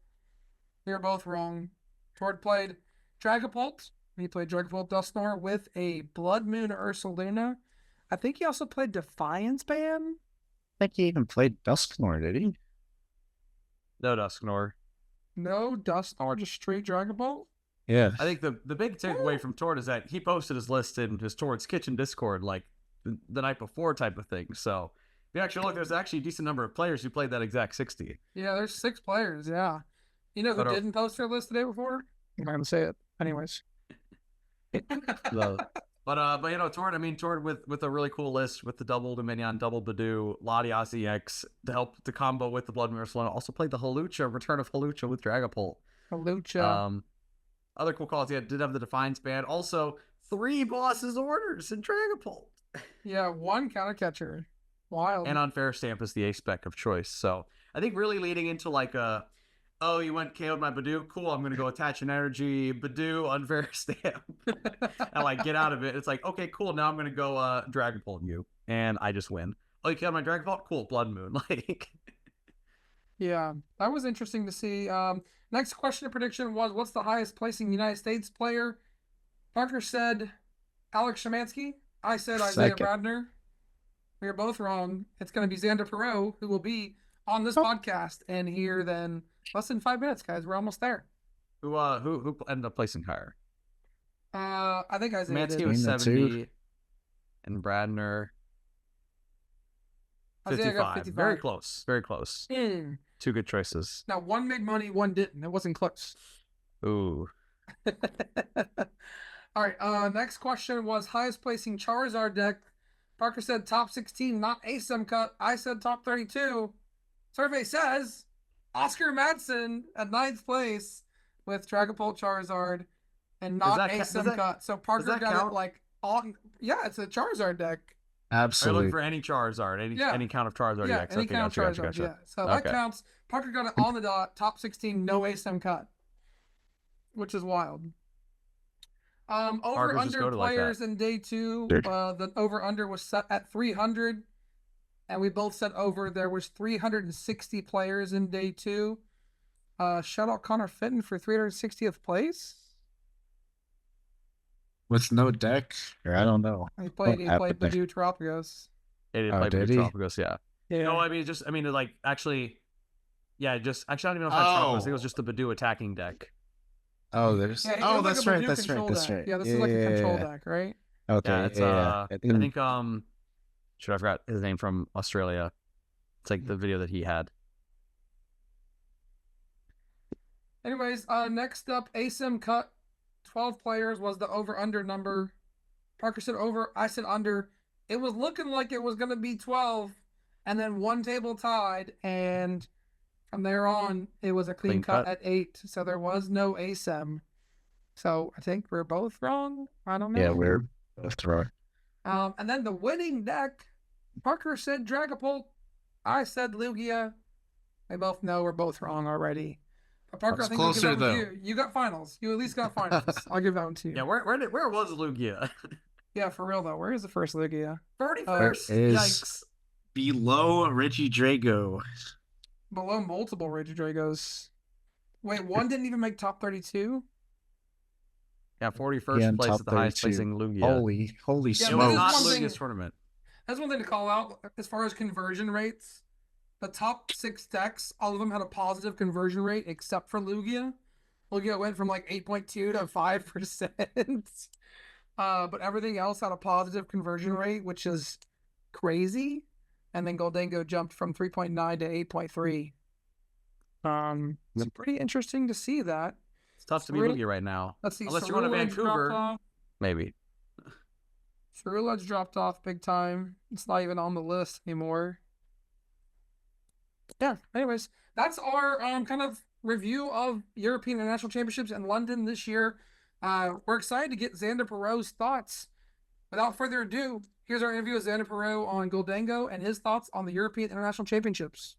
We were both wrong. Tord played Dragapult. He played Dragapult Dusknoir with a Blood Moon Ursaluna. I think he also played Defiance Ban. I think he even played Dusknoir, did he? No Dusknoir. No, Dusknoir, just straight Dragapult. Yeah. I think the big takeaway from Tord is that he posted his list in his Tord's Kitchen Discord like the night before type of thing. So if you actually look, there's actually a decent number of players who played that exact 60. Yeah, there's 6 players, yeah. You know who But, didn't post their list the day before? I'm not going to say it. Anyways. But you know, Tord with a really cool list with the double Dominion, double Badoo, Latias EX to help to combo with the Blood Moon Ursaluna. Also played the Halucha, Return of Halucha with Dragapult. Halucha. Other cool calls. Yeah, did have the Defiance Band. Also, 3 bosses orders in Dragapult. Yeah, 1 counter catcher. Wild. And Unfair Stamp is the ace spec of choice. So I think really leading into like oh, you went KO'd my Badoo. Cool, I'm gonna go attach an energy, Badoo, Unfair Stamp. And like get out of it. It's like, okay, cool, now I'm gonna go Dragapult you. And I just win. Oh, you killed my Dragapult? Cool, Blood Moon. Like Yeah, that was interesting to see. Next question of prediction was, what's the highest placing United States player? Parker said Alex Shemansky. I said Isaiah Second. Bradner. We are both wrong. It's going to be Xander Pero, who will be on this podcast and here then less than 5 minutes, guys. We're almost there. who ended up placing higher? I think Isaiah Shemansky did. was Between the 70 two. and Bradner Isaiah got 55. 55. Very close. Very close. Mm. 2 good choices. Now, 1 made money, 1 didn't. It wasn't close. Ooh. All right. Next question was highest placing Charizard deck. Parker said top 16, not ASM cut. I said top 32. Survey says Oscar Madsen at 9th place with Dragapult Charizard and not ASM cut. So Parker got count? it like on. Yeah, it's a Charizard deck. Are you Absolutely. looking for any Charizard? Any count of Charizard Yeah, EX? any Okay, count gotcha, Charizard. gotcha. Yeah, so that Okay. counts. Parker got it on the dot. Top 16, no ASM cut, which is wild. Over Parker's just under go to like players in day 2. Dude. The over under was set at 300, and we both said over. There was 360 players in day 2. Shout out Connor Fitton for 360th place. With no deck? Or I don't know. He played happened there? Badoo Terrapagos. It did Oh, play did Blue he? Tropicals, yeah. Yeah. No, I mean, like, actually, yeah, just, actually, I don't even know if that's Tropicals. I think it was just the Badoo attacking deck. Oh, there's. Yeah, it Oh, was like that's a right. Badoo That's right. control That's deck. right. Yeah, this is like a control deck, right? Okay. Yeah, it's, yeah. I think, should I forgot his name from Australia. It's like the video that he had. Anyways, next up, ASIM cut 12 players was the over-under number. Parker said over, I said under. It was looking like it was going to be 12, and then 1 table tied, and from there on, it was a clean cut at 8, so there was no ASIM. So I think we're both wrong. I don't know. Yeah, we're both wrong. And then the winning deck, Parker said Dragapult. I said Lugia. We both know we're both wrong already. But Parker, That's I think we'll give closer, that one to though. you. You got finals. You at least got finals. I'll give that one to you. Yeah, where was Lugia? Yeah, for real though. Where is the first Lugia? 31st. Where is- Yikes. Below Reggie Drago. Below multiple Regidragos. Wait, 1 didn't even make top 32? Yeah, 41st Yeah, place top at the highest 32. placing Lugia. Holy Yeah, It but was this not is one Lugia's thing- tournament. That's one thing to call out as far as conversion rates. The top 6 decks, all of them had a positive conversion rate except for Lugia. Lugia went from like 8.2 to 5%. but everything else had a positive conversion rate, which is crazy. And then Gholdengo jumped from 3.9 to 8.3. It's pretty interesting to see that. It's tough to be Boogie right now. Let's see. Unless you're going to Vancouver, maybe. Ceruledge dropped off big time. It's not even on the list anymore. Yeah, anyways, that's our kind of review of European International Championships in London this year. We're excited to get Xander Pero's thoughts. Without further ado, here's our interview with Xander Pero on Gholdengo and his thoughts on the European International Championships.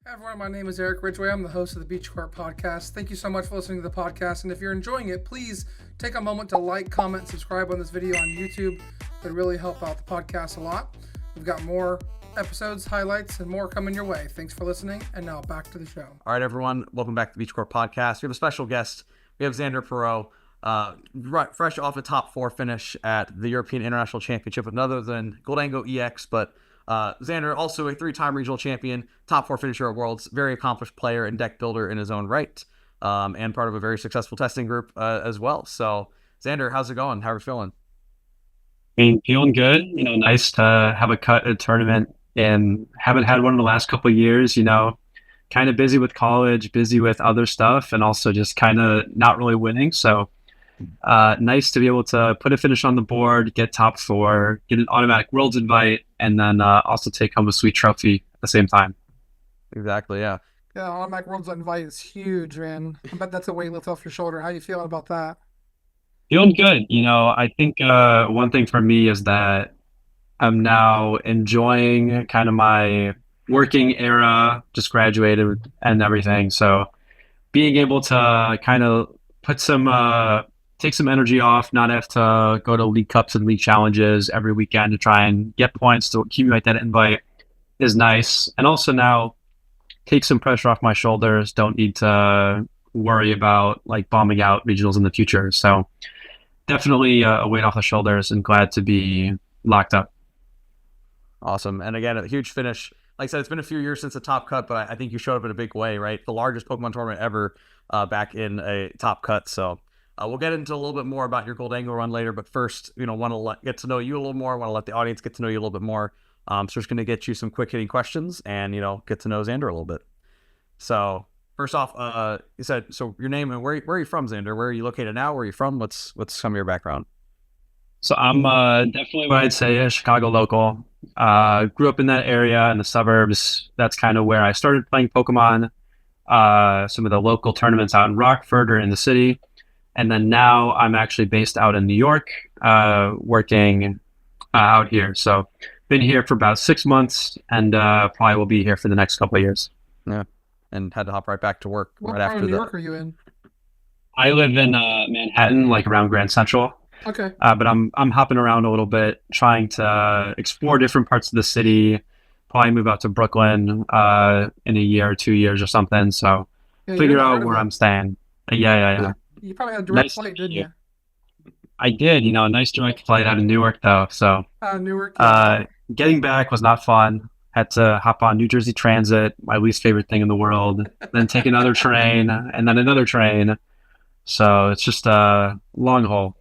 Hey everyone, my name is Eric Ridgway. I'm the host of the Beach Court Podcast. Thank you so much for listening to the podcast. And if you're enjoying it, please take a moment to like, comment, subscribe on this video on YouTube. It would really help out the podcast a lot. We've got more episodes, highlights, and more coming your way. Thanks for listening. And now back to the show. All right, everyone. Welcome back to the Beach Court Podcast. We have a special guest. We have Xander Pero, fresh off a top 4 finish at the European International Championship, another than Gholdengo Ex, but Xander, also a 3-time regional champion, top 4 finisher at Worlds, very accomplished player and deck builder in his own right, and part of a very successful testing group as well. So, Xander, how's it going? How are you feeling? I mean, feeling good. Nice to have a cut at a tournament, and haven't had one in the last couple of years. Kind of busy with college, busy with other stuff, and also just kind of not really winning. So, nice to be able to put a finish on the board, get top 4, get an automatic Worlds invite, and then also take home a sweet trophy at the same time. Exactly, yeah. Yeah, automatic Worlds invite is huge, man. I bet that's a weight lift off your shoulder. How you feeling about that? Feeling good. I think one thing for me is that I'm now enjoying kind of my working era, just graduated and everything. So being able to kind of put take some energy off, not have to go to league cups and league challenges every weekend to try and get points to accumulate that invite is nice. And also now take some pressure off my shoulders. Don't need to worry about like bombing out regionals in the future. So definitely a weight off the shoulders, and glad to be locked up. Awesome. And again, a huge finish. Like I said, it's been a few years since the top cut, but I think you showed up in a big way, right? The largest Pokemon tournament ever back in a top cut. So we'll get into a little bit more about your Gholdengo run later. But first, want to get to know you a little more. Want to let the audience get to know you a little bit more. So just going to get you some quick hitting questions and, get to know Xander a little bit. So first off, you said, so your name and where are you from, Xander? Where are you located now? Where are you from? What's some of your background? So I'm definitely what I'd say a Chicago local. Grew up in that area in the suburbs. That's kind of where I started playing Pokemon. Some of the local tournaments out in Rockford or in the city. And then now I'm actually based out in New York, working out here. So been here for about 6 months, and probably will be here for the next couple of years. Yeah. And had to hop right back to work What right part after of New York are you in? I live in Manhattan, like around Grand Central. Okay. But I'm hopping around a little bit, trying to explore different parts of the city. Probably move out to Brooklyn in a year or 2 years or something. So Yeah, figure out where I'm staying. Yeah. You probably had a direct Nice flight, to didn't meet you? I did, a nice direct flight out of Newark though. So Newark. getting back was not fun. Had to hop on New Jersey Transit, my least favorite thing in the world, then take another train and then another train. So it's just a long haul.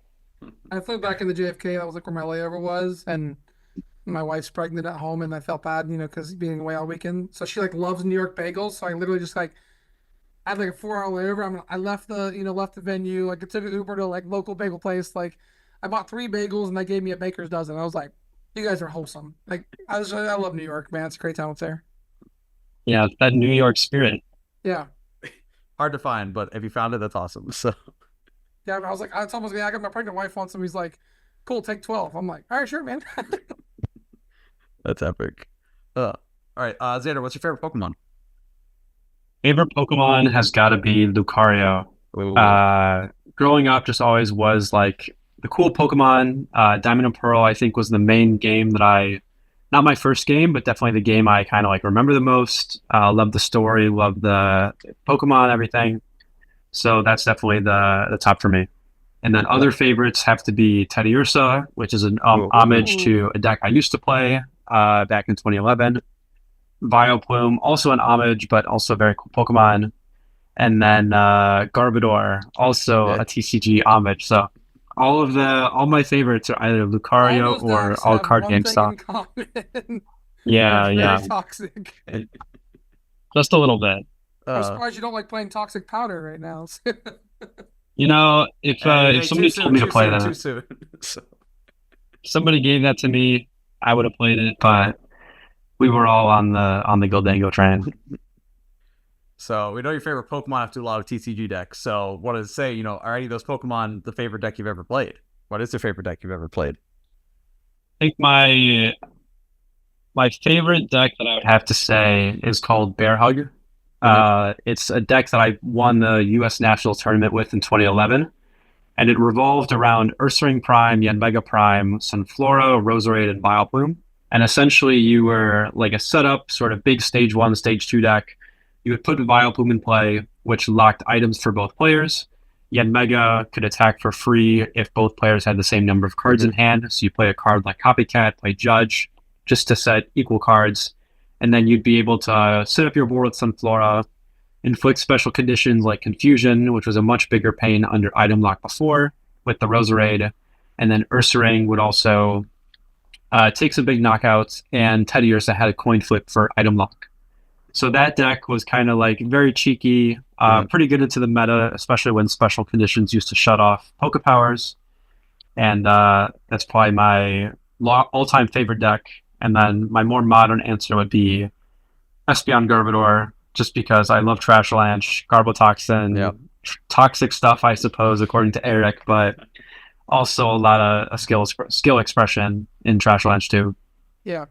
I flew back in the JFK. That was like where my layover was, and my wife's pregnant at home, and I felt bad, because being away all weekend. So she like loves New York bagels. So I literally just like I had like a 4-hour layover. I left the venue. Like I took an Uber to like local bagel place. Like I bought 3 bagels, and they gave me a baker's dozen. I was like, you guys are wholesome. Like I love New York, man. It's a great town up there. Yeah, that New York spirit. Yeah. Hard to find, but if you found it, that's awesome. So Yeah, I was like, it's almost I got my pregnant wife on, so he's like, cool, take 12. I'm like, all right, sure, man. that's epic. All right, Xander, what's your favorite Pokemon? Favorite Pokemon has got to be Lucario. Growing up, just always was like the cool Pokemon. Diamond and Pearl, I think, was the main game that not my first game, but definitely the game I kind of like remember the most. Love the story, love the Pokemon, everything. So that's definitely the top for me. And then other favorites have to be Teddiursa, which is an homage to a deck I used to play back in 2011. Vileplume, also an homage, but also a very cool Pokemon. And then Garbodor, also a TCG homage. So all my favorites are either All Lucario those or decks all have card one game thing stock. in common. Yeah, They're yeah, very toxic. just a little bit. I'm surprised you don't like playing Toxic Powder right now. You know, if Hey, too somebody told me to too play soon, that, too soon. So- if somebody gave that to me, I would have played it. But we were all on the Gholdengo train. So we know your favorite Pokemon have to do a lot of TCG decks. So what does it say? You know, are any of those Pokemon the favorite deck you've ever played? What is your favorite deck you've ever played? I think my favorite deck that I would have to say is called Bear Hug. It's a deck that I won the U.S. National Tournament with in 2011, and it revolved around Ursaring Prime, Yanmega Prime, Sunflora, Roserade, and Vileplume. And essentially, you were like a setup, sort of big Stage 1, Stage 2 deck. You would put Vileplume in play, which locked items for both players. Yanmega could attack for free if both players had the same number of cards in hand. So you play a card like Copycat, play Judge, just to set equal cards. And then you'd be able to set up your board with Sunflora, inflict special conditions like Confusion, which was a much bigger pain under item lock before with the Roserade. And then Ursaring would also take some big knockouts, and Teddy Ursa had a coin flip for item lock. So that deck was kind of like very cheeky, pretty good into the meta, especially when special conditions used to shut off Poke Powers. And that's probably my all-time favorite deck. And then my more modern answer would be Espeon Garbodor, just because I love Trashlanch, Garbotoxin, Yep. toxic stuff, I suppose, according to Eric, but also a lot of skill expression in Trashlanch too. Yeah.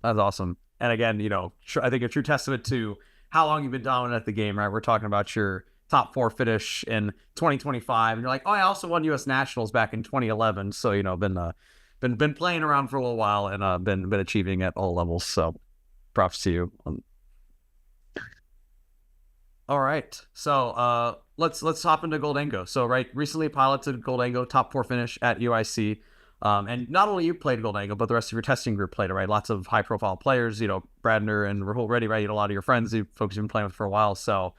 That's awesome. And again, you know, I think a true testament to how long you've been dominant at the game, right? We're talking about your top 4 finish in 2025, and you're like, oh, I also won U.S. Nationals back in 2011. So you know, been playing around for a little while and been achieving at all levels. So props to you. All right, so let's hop into Gholdengo. So right, recently piloted Gholdengo, top 4 finish at UIC. And not only you played Gholdengo, but the rest of your testing group played it, right? Lots of high-profile players, you know, Bradner and Rahul Reddy, right? You know, a lot of your friends, you folks you've been playing with for a while. So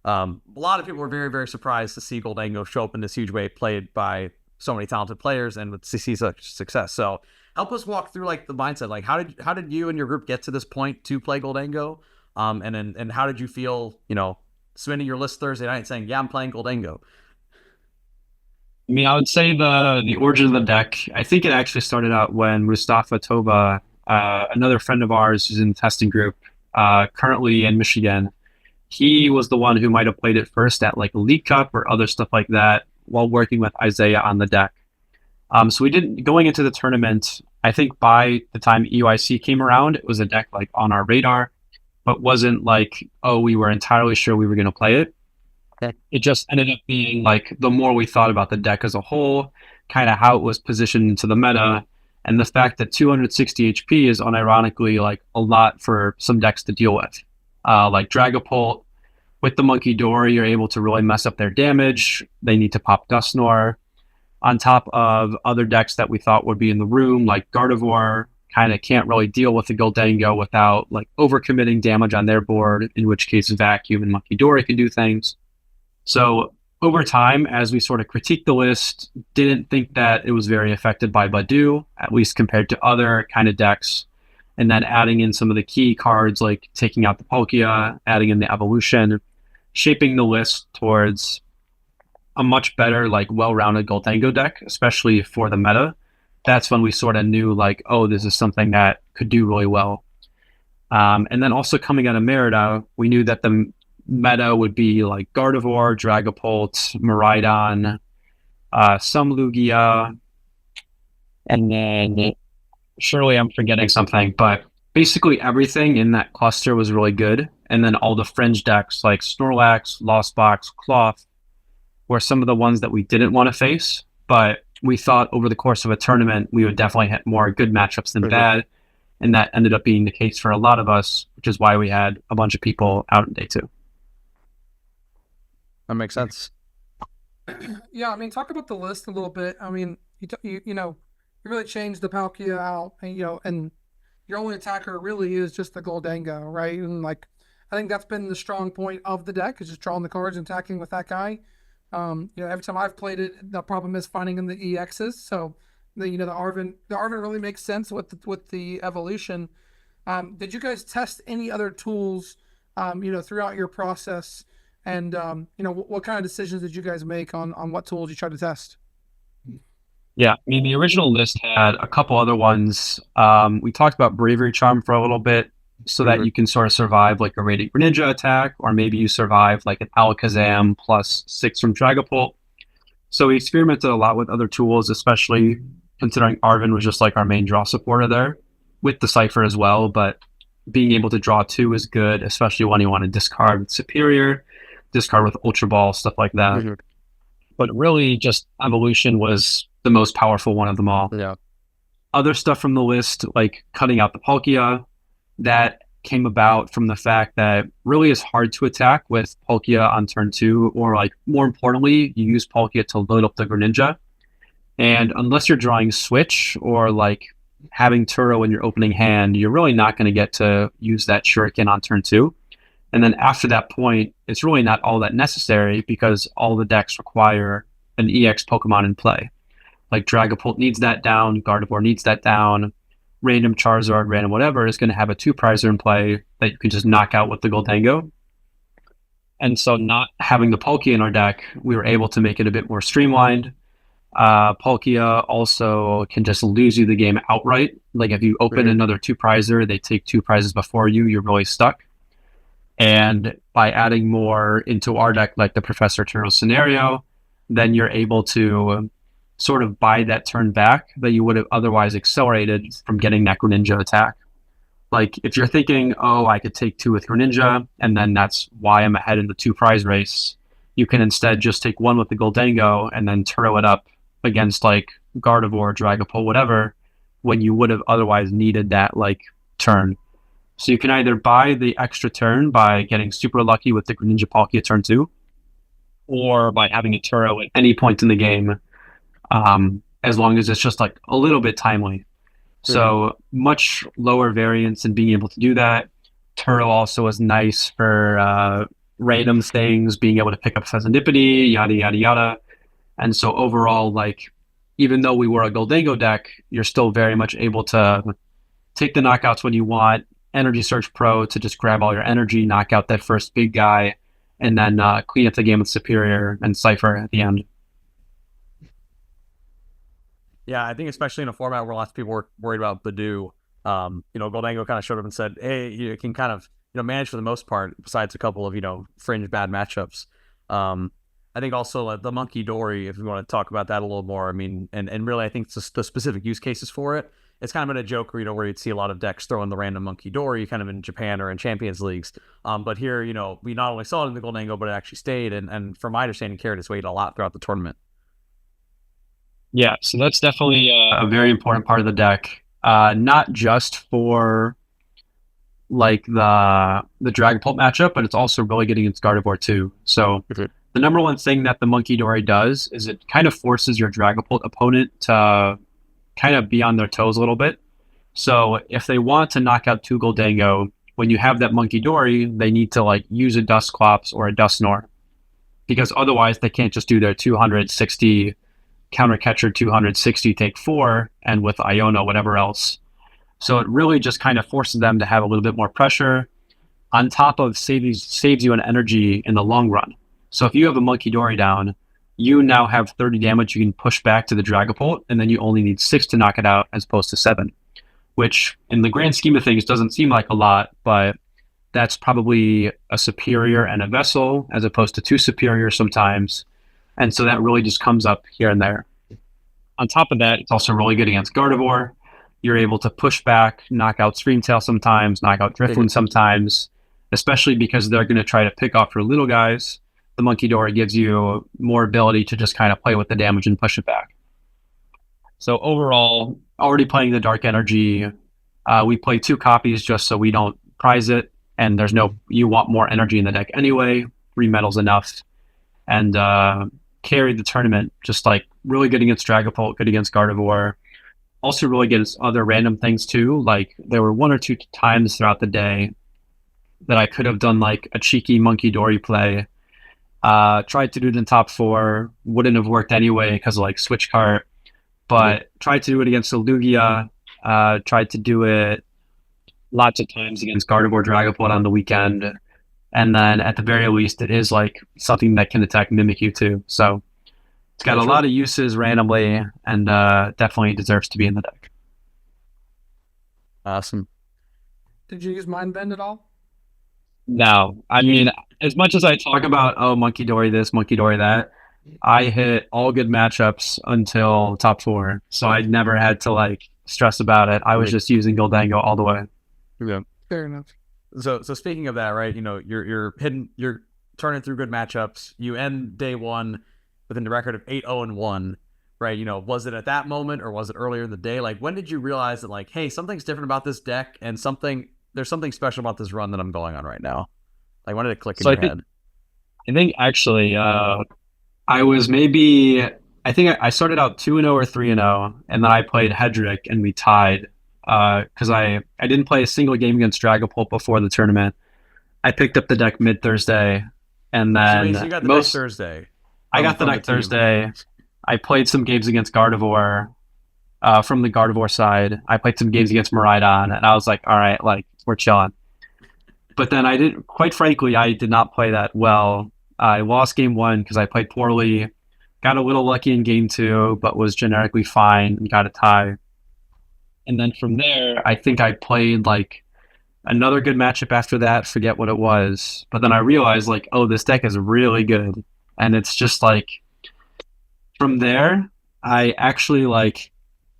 a lot of people were very, very surprised to see Gholdengo show up in this huge way, played by so many talented players and to see such success. So help us walk through like the mindset. Like how did you and your group get to this point to play Gholdengo? And how did you feel, you know, spending your list Thursday night saying, yeah, I'm playing Gholdengo? I mean, I would say the origin of the deck, I think it actually started out when Mustafa Toba, another friend of ours who's in the testing group, currently in Michigan, he was the one who might have played it first at like a League Cup or other stuff like that while working with Isaiah on the deck. So we didn't, going into the tournament, I think by the time EUIC came around, it was a deck like on our radar, but wasn't like, oh, we were entirely sure we were going to play it. It just ended up being like the more we thought about the deck as a whole, kind of how it was positioned into the meta, and the fact that 260 HP is unironically like a lot for some decks to deal with. Like Dragapult, with the Monkey Dory, you're able to really mess up their damage. They need to pop Dusknoir. On top of other decks that we thought would be in the room, like Gardevoir, kind of can't really deal with the Gholdengo without like overcommitting damage on their board, in which case Vacuum and Monkey Dory can do things. So over time, as we sort of critiqued the list, didn't think that it was very affected by Badu, at least compared to other kind of decks. And then adding in some of the key cards, like taking out the Palkia, adding in the Evolution, shaping the list towards a much better, like well-rounded Gholdengo deck, especially for the meta. That's when we sort of knew like, oh, this is something that could do really well. And then also coming out of Merida, we knew that the meta would be like Gardevoir, Dragapult, Miraidon, some Lugia, and then surely I'm forgetting something, but basically everything in that cluster was really good. And then all the fringe decks like Snorlax, Lost Box, Cloth were some of the ones that we didn't want to face, but we thought over the course of a tournament, we would definitely hit more good matchups than bad. And that ended up being the case for a lot of us, which is why we had a bunch of people out in day 2. That makes sense. Yeah, I mean, talk about the list a little bit. I mean, you know, you really changed the Palkia out, and and your only attacker really is just the Gholdengo, right? And like, I think that's been the strong point of the deck, is just drawing the cards and attacking with that guy. Every time I've played it, the problem is finding in the EXs. So the Arvin really makes sense with the evolution. Did you guys test any other tools, throughout your process? And what kind of decisions did you guys make on what tools you tried to test? Yeah, I mean, the original list had a couple other ones. We talked about Bravery Charm for a little bit, so that you can sort of survive like a Radiant Greninja attack, or maybe you survive like an Alakazam plus 6 from Dragapult. So we experimented a lot with other tools, especially considering Arvin was just like our main draw supporter there, with the Cypher as well. But being able to draw 2 is good, especially when you want to discard with Superior, discard with Ultra Ball, stuff like that. But really, just Evolution was the most powerful one of them all. Yeah. Other stuff from the list, like cutting out the Palkia, that came about from the fact that really is hard to attack with Palkia on turn 2, or like more importantly, you use Palkia to load up the Greninja. And unless you're drawing Switch or like having Turo in your opening hand, you're really not going to get to use that Shuriken on turn 2. And then after that point, it's really not all that necessary because all the decks require an EX Pokemon in play. Like Dragapult needs that down, Gardevoir needs that down, random Charizard, random whatever is going to have a 2-prizer in play that you can just knock out with the Gholdengo. And so not having the Palkia in our deck, we were able to make it a bit more streamlined. Palkia also can just lose you the game outright. Like if you open another 2-prizer, they take 2 prizes before you, you're really stuck. And by adding more into our deck, like the Professor Turo scenario, then you're able to sort of buy that turn back that you would have otherwise accelerated from getting that Greninja attack. Like if you're thinking, oh, I could take 2 with Greninja, and then that's why I'm ahead in the 2-prize race, you can instead just take 1 with the Gholdengo and then Turo it up against like Gardevoir, Dragapult, whatever, when you would have otherwise needed that like turn. So you can either buy the extra turn by getting super lucky with the Greninja Palkia turn 2, or by having a Turo at any point in the game, as long as it's just like a little bit timely. So much lower variance in being able to do that. Turo also is nice for random things, being able to pick up Pheasantipity, yada, yada, yada. And so overall, like, even though we were a Gholdengo deck, you're still very much able to take the knockouts when you want, Energy Search Pro to just grab all your energy, knock out that first big guy, and then clean up the game with Superior and Cypher at the end. Yeah, I think especially in a format where lots of people were worried about Badoo, Gholdengo kind of showed up and said, hey, you can kind of, manage for the most part, besides a couple of, fringe bad matchups. I think also the Monkey Dory, if we want to talk about that a little more, I mean, and really I think it's just the specific use cases for it. It's kind of been a joke where you'd see a lot of decks throwing the random Monkey Dory kind of in Japan or in Champions Leagues. But here, we not only saw it in the Gholdengo, but it actually stayed. And from my understanding, carried its weight a lot throughout the tournament. Yeah, so that's definitely a very important part of the deck. Not just for like the Dragapult matchup, but it's also really good against Gardevoir too. So the number one thing that the Monkey Dory does is it kind of forces your Dragapult opponent to kind of be on their toes a little bit. So if they want to knock out 2 Gholdengo, when you have that Monkey Dory, they need to like use a Dusclops or a Dusknoir, because otherwise they can't just do their 260 counter catcher, 260 take 4, and with Iona, whatever else. So it really just kind of forces them to have a little bit more pressure, on top of saves you an energy in the long run. So if you have a Monkey Dory down, you now have 30 damage you can push back to the Dragapult, and then you only need 6 to knock it out as opposed to 7, which in the grand scheme of things doesn't seem like a lot, but that's probably a Superior and a Vessel as opposed to 2 Superior sometimes. And so that really just comes up here and there. On top of that, it's also really good against Gardevoir. You're able to push back, knock out Screamtail sometimes, knock out Driftwound sometimes, especially because they're going to try to pick off your little guys. The Monkey Dory gives you more ability to just kind of play with the damage and push it back. So overall, already playing the Dark Energy, we play 2 copies just so we don't prize it, and you want more energy in the deck anyway, 3 metals enough, and carried the tournament, just like really good against Dragapult, good against Gardevoir, also really good against other random things too. Like there were 1 or 2 times throughout the day that I could have done like a cheeky Monkey Dory play, Tried to do it in top 4, wouldn't have worked anyway because of like switch cart, but tried to do it against the Lugia. Tried to do it lots of times against Gardevoir Dragapult on the weekend. And then at the very least, it is like something that can attack Mimikyu too. So it's got a lot of uses randomly, and definitely deserves to be in the deck. Awesome. Did you use Mind Bend at all? No, I mean, as much as I talk about, oh, Monkey Dory this, Monkey Dory that, I hit all good matchups until top 4. So I never had to like stress about it. I was just using Gholdengo all the way. Yeah. Fair enough. So speaking of that, right? You're turning through good matchups. You end day 1 with a record of 8-0-1, right? Was it at that moment or was it earlier in the day? Like, when did you realize that, like, hey, something's different about this deck and there's something special about this run that I'm going on right now? Like, when did it click in your head? I think actually, I was I think I started out 2-0 or 3-0, and then I played Hedrick and we tied. Because I didn't play a single game against Dragapult before the tournament. I picked up the deck mid Thursday, and then so you got the deck Thursday. I got the deck Thursday. I played some games against Gardevoir. From the Gardevoir side, I played some games against Miraidon, and I was like, all right, like, we're chilling. But then quite frankly, I did not play that well. I lost game 1 because I played poorly. Got a little lucky in game 2, but was generically fine and got a tie. And then from there, I think I played like another good matchup after that, forget what it was. But then I realized like, oh, this deck is really good. And it's just like, from there, I actually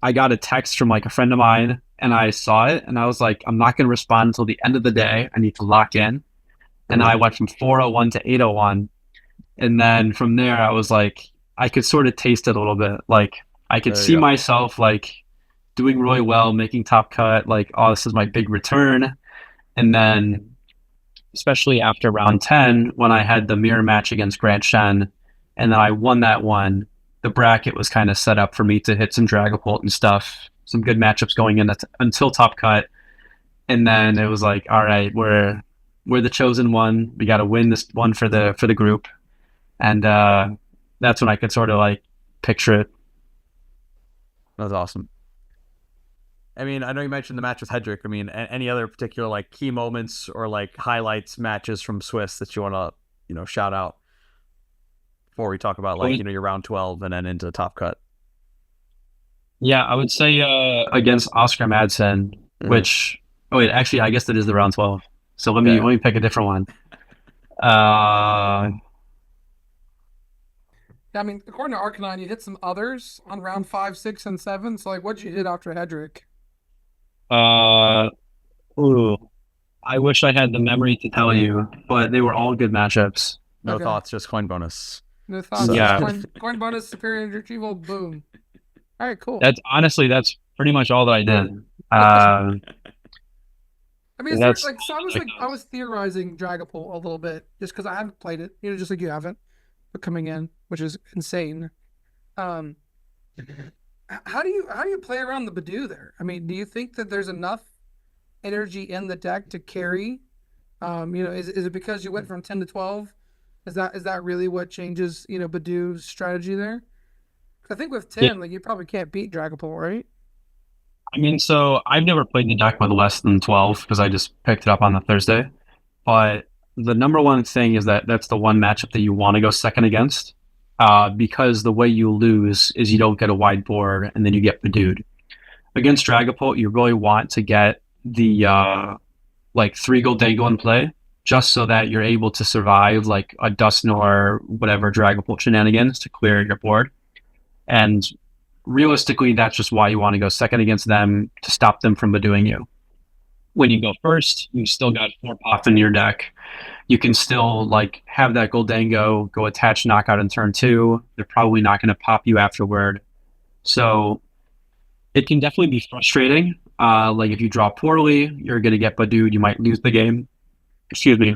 I got a text from like a friend of mine and I saw it and I was like, I'm not going to respond until the end of the day. I need to lock in. And I went from 4-0-1 to 8-0-1. And then from there, I was like, I could sort of taste it a little bit. Like, I could see myself like doing really well, making top cut, like, oh, this is my big return. And then, especially after round 10, when I had the mirror match against Grant Shen, and then I won that one, the bracket was kind of set up for me to hit some Dragapult and stuff, some good matchups going in until top cut. And then it was like, all right, we're the chosen one. We got to win this one for the group. And that's when I could sort of like picture it. That's awesome. I mean, I know you mentioned the match with Hedrick. I mean, any other particular like key moments or like highlights matches from Swiss that you want to, shout out before we talk about like, your round 12 and then into top cut? Yeah, I would say against Oscar Madsen, which, oh wait, actually, I guess that is the round 12. So let me pick a different one. Yeah, I mean, according to Arcanine, you hit some others on round 5, 6, and 7. So, like, what'd you hit after Hedrick? I wish I had the memory to tell you, but they were all good matchups. No thoughts, just coin bonus. No thoughts. Yeah. Coin bonus, superior retrieval, boom. All right, cool. That's pretty much all that I did. I mean, I was theorizing Dragapult a little bit just because I haven't played it, just like you haven't, but coming in, which is insane. How do you play around the Badoo there? I mean, do you think that there's enough energy in the deck to carry? Is it because you went from 10 to 12? Is that really what changes, Badoo's strategy there? 'Cause I think with 10, like, you probably can't beat Dragapult, right? I mean, so I've never played the deck with less than 12 because I just picked it up on the Thursday. But the number one thing is that's the one matchup that you want to go second against, because the way you lose is you don't get a wide board and then you get Badooed. Against Dragapult, you really want to get the 3 Gholdengo in play, just so that you're able to survive like a Dusknoir, whatever Dragapult shenanigans to clear your board. And realistically, that's just why you want to go second against them, to stop them from Badooing you. When you go first, you still got 4 pop in your deck. You can still have that Gholdengo go attach knockout in turn 2. They're probably not going to pop you afterward. So it can definitely be frustrating. If you draw poorly, you're going to get Badooed. You might lose the game. Excuse me.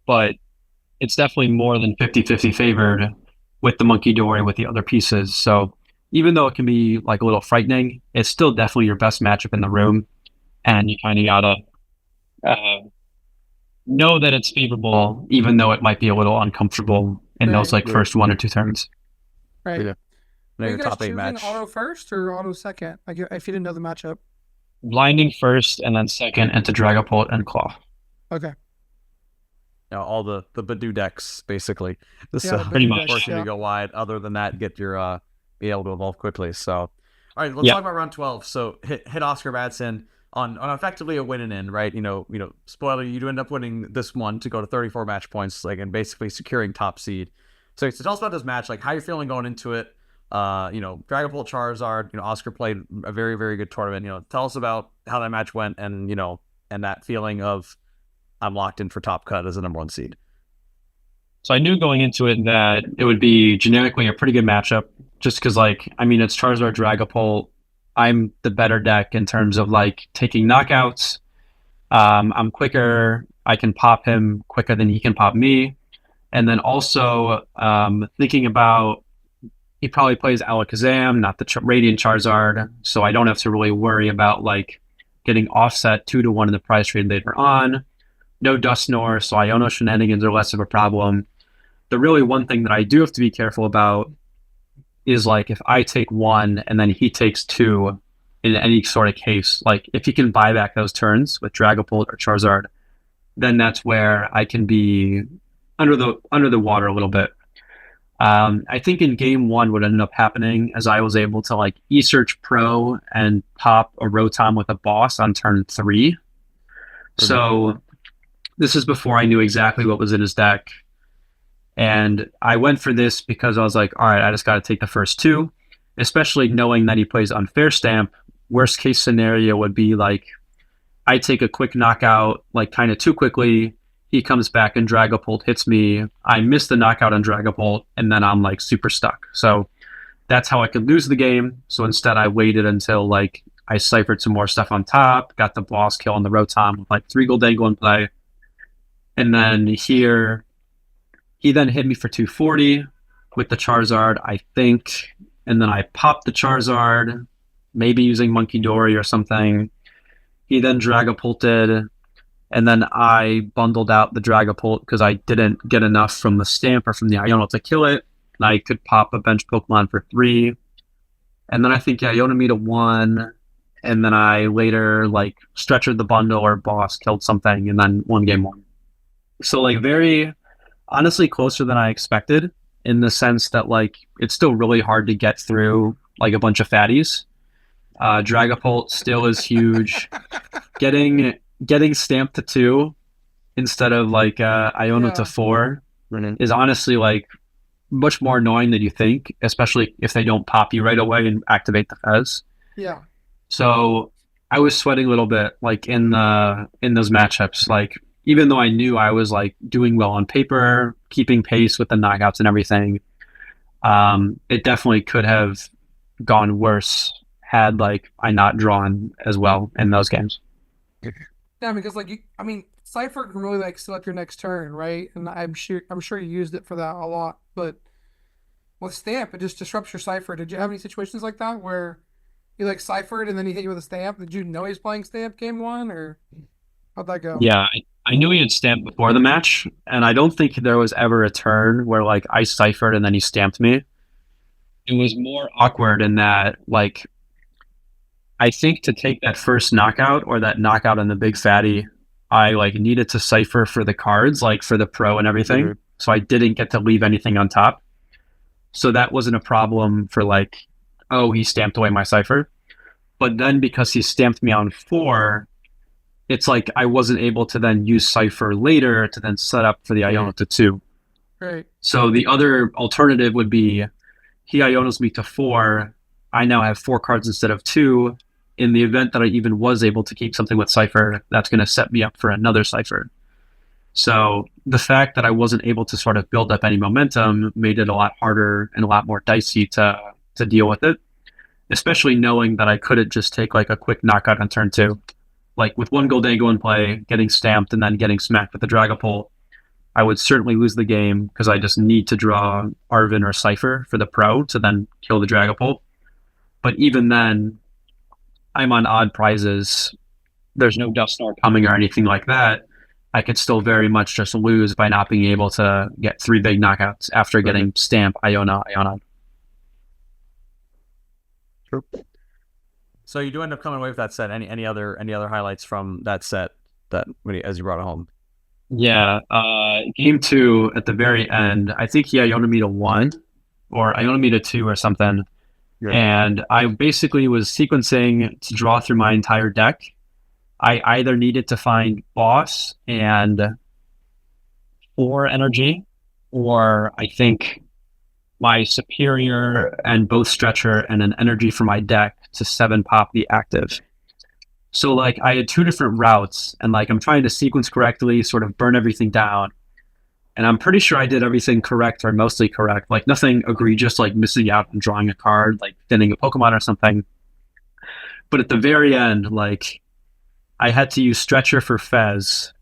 But it's definitely more than 50-50 favored with the Monkey Dory with the other pieces. So even though it can be a little frightening, it's still definitely your best matchup in the room. And you kind of gotta know that it's favorable, even though it might be a little uncomfortable in those Right. like first 1 or 2 turns. Right. Yeah. Are Your you guys top 8 choosing match. auto first or auto second? Like if you didn't know the matchup. Blinding first, and then second into Dragapult and Claw. Okay. All the Badoo decks basically. Yeah, the pretty Badoo much. decks, Force you yeah. to go wide. Other than that, get your be able to evolve quickly. So, all right, let's Yeah. talk about round 12. So hit Oscar Madsen on effectively a win and in, right? Spoiler, you do end up winning this one to go to 34 match points, like, and basically securing top seed. So tell us about this match, like how you're feeling going into it. Dragapult Charizard. Oscar played a very, very good tournament. Tell us about how that match went, and and that feeling of I'm locked in for top cut as a number 1 seed. So I knew going into it that it would be generically a pretty good matchup, just because, it's Charizard Dragapult. I'm the better deck in terms of taking knockouts. I'm quicker. I can pop him quicker than he can pop me. And then also thinking about, he probably plays Alakazam, not the Radiant Charizard, so I don't have to really worry about getting offset 2-1 in the price trade later on. No Dusknoir, so Iono shenanigans are less of a problem. The really one thing that I do have to be careful about is if I take 1 and then he takes 2 in any sort of case, if he can buy back those turns with Dragapult or Charizard, then that's where I can be under the water a little bit. I think in game 1 what ended up happening is I was able to E-Search Pro and pop a Rotom with a boss on turn 3. So this is before I knew exactly what was in his deck. And I went for this because I was like, all right, I just got to take the first 2, especially knowing that he plays Unfair Stamp. Worst case scenario would be I take a quick knockout, kind of too quickly. He comes back and Dragapult hits me. I miss the knockout on Dragapult, and then I'm super stuck. So that's how I could lose the game. So instead, I waited until I ciphered some more stuff on top, got the boss kill on the Rotom with 3 Gholdengo in play. And then here, he then hit me for 240 with the Charizard, I think. And then I popped the Charizard, maybe using Monkey Dory or something. He then Dragapulted, and then I bundled out the Dragapult because I didn't get enough from the Stamp or from the Iono to kill it. And I could pop a bench Pokemon for 3. And then I think Iono me to 1. And then I later stretchered the bundle or boss, killed something, and then won game 1. So very honestly closer than I expected, in the sense that it's still really hard to get through a bunch of fatties. Dragapult still is huge. Getting Stamped to 2 instead of Iono to 4 is honestly much more annoying than you think, especially if they don't pop you right away and activate the Fez. Yeah. So I was sweating a little bit in those matchups. Even though I knew I was doing well on paper, keeping pace with the knockouts and everything, it definitely could have gone worse had I not drawn as well in those games. Yeah, because Cypher can really select your next turn, right? And I'm sure you used it for that a lot. But with Stamp, it just disrupts your Cypher. Did you have any situations like that where you Cyphered and then he hit you with a Stamp? Did you know he was playing Stamp game 1, or how'd that go? Yeah, I knew he had Stamped before the match, and I don't think there was ever a turn where I Cyphered and then he Stamped me. It was more awkward in that I think to take that first knockout or that knockout on the big fatty, I needed to cipher for the cards, for the pro and everything. Mm-hmm. So I didn't get to leave anything on top. So that wasn't a problem for he stamped away my cipher. But then because he stamped me on 4, it's I wasn't able to then use cipher later to then set up for the Iono to 2. Right. So the other alternative would be he Ionos me to 4. I now have 4 cards instead of 2. In the event that I even was able to keep something with Cypher, that's going to set me up for another Cypher. So the fact that I wasn't able to sort of build up any momentum made it a lot harder and a lot more dicey to deal with it, especially knowing that I couldn't just take a quick knockout on turn 2. With 1 Gholdengo in play, getting stamped and then getting smacked with the Dragapult, I would certainly lose the game because I just need to draw Arven or Cypher for the pro to then kill the Dragapult. But even then, I'm on odd prizes. There's no Dusknoir coming or anything like that. I could still very much just lose by not being able to get 3 big knockouts after getting Stamp, Iona. True. So you do end up coming away with that set. Any other highlights from that set that as you brought it home? Yeah, game 2 at the very end, I think he Iona me to 1 or Iona me to 2 or something. Yeah. And I basically was sequencing to draw through my entire deck. I either needed to find boss and 4 energy, or I think my superior and both stretcher and an energy for my deck to 7 pop the active. So like I had 2 different routes, and like I'm trying to sequence correctly, sort of burn everything down. And I'm pretty sure I did everything correct or mostly correct. Like nothing egregious, like missing out and drawing a card, like thinning a Pokemon or something. But at the very end, like I had to use Stretcher for Fez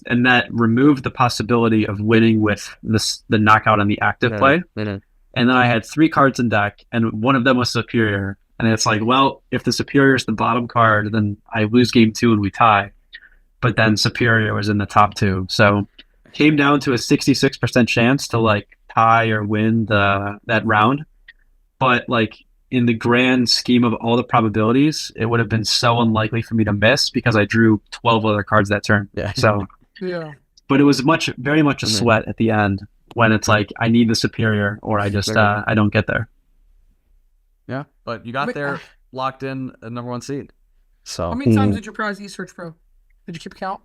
and that removed the possibility of winning with the knockout on the active play. And then I had 3 cards in deck, and one of them was Superior. And it's like, well, if the Superior is the bottom card, then I lose game 2 and we tie. But then Superior was in the top 2. So came down to a 66% chance to like tie or win that round. But like in the grand scheme of all the probabilities, it would have been so unlikely for me to miss because I drew 12 other cards that turn. Yeah. So yeah. But it was very much a sweat at the end when it's like I need the Superior or I just I don't get there. Yeah, but you got there, locked in a number 1 seed. So how many times did you prize eSearch Pro? Did you keep count?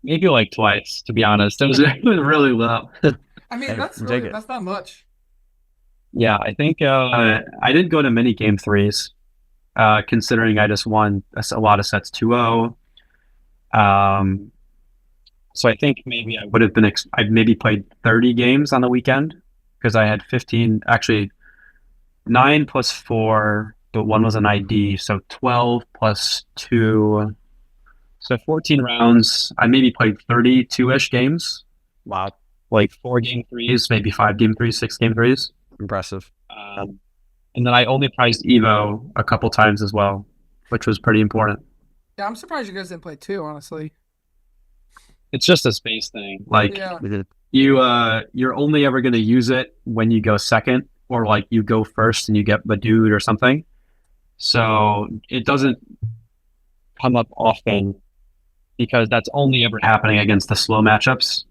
Maybe like twice, to be honest. It was really low. I mean, that's not much. Yeah, I think I didn't go to many game 3s, considering I just won a lot of sets 2-0. So I think maybe I would have been I maybe played 30 games on the weekend because I had 15, actually 9 plus 4, but 1 was an ID, so 12 plus 2. So 14 rounds. I maybe played 32-ish games. Wow. Like 4 game 3s, maybe 5 game 3s, 6 game 3s. Impressive. And then I only prized Evo a couple times as well, which was pretty important. Yeah, I'm surprised you guys didn't play 2, honestly. It's just a space thing. Like yeah. You're only ever going to use it when you go second, or like you go first and you get Badooed or something. So it doesn't come up often because that's only ever happening against the slow matchups.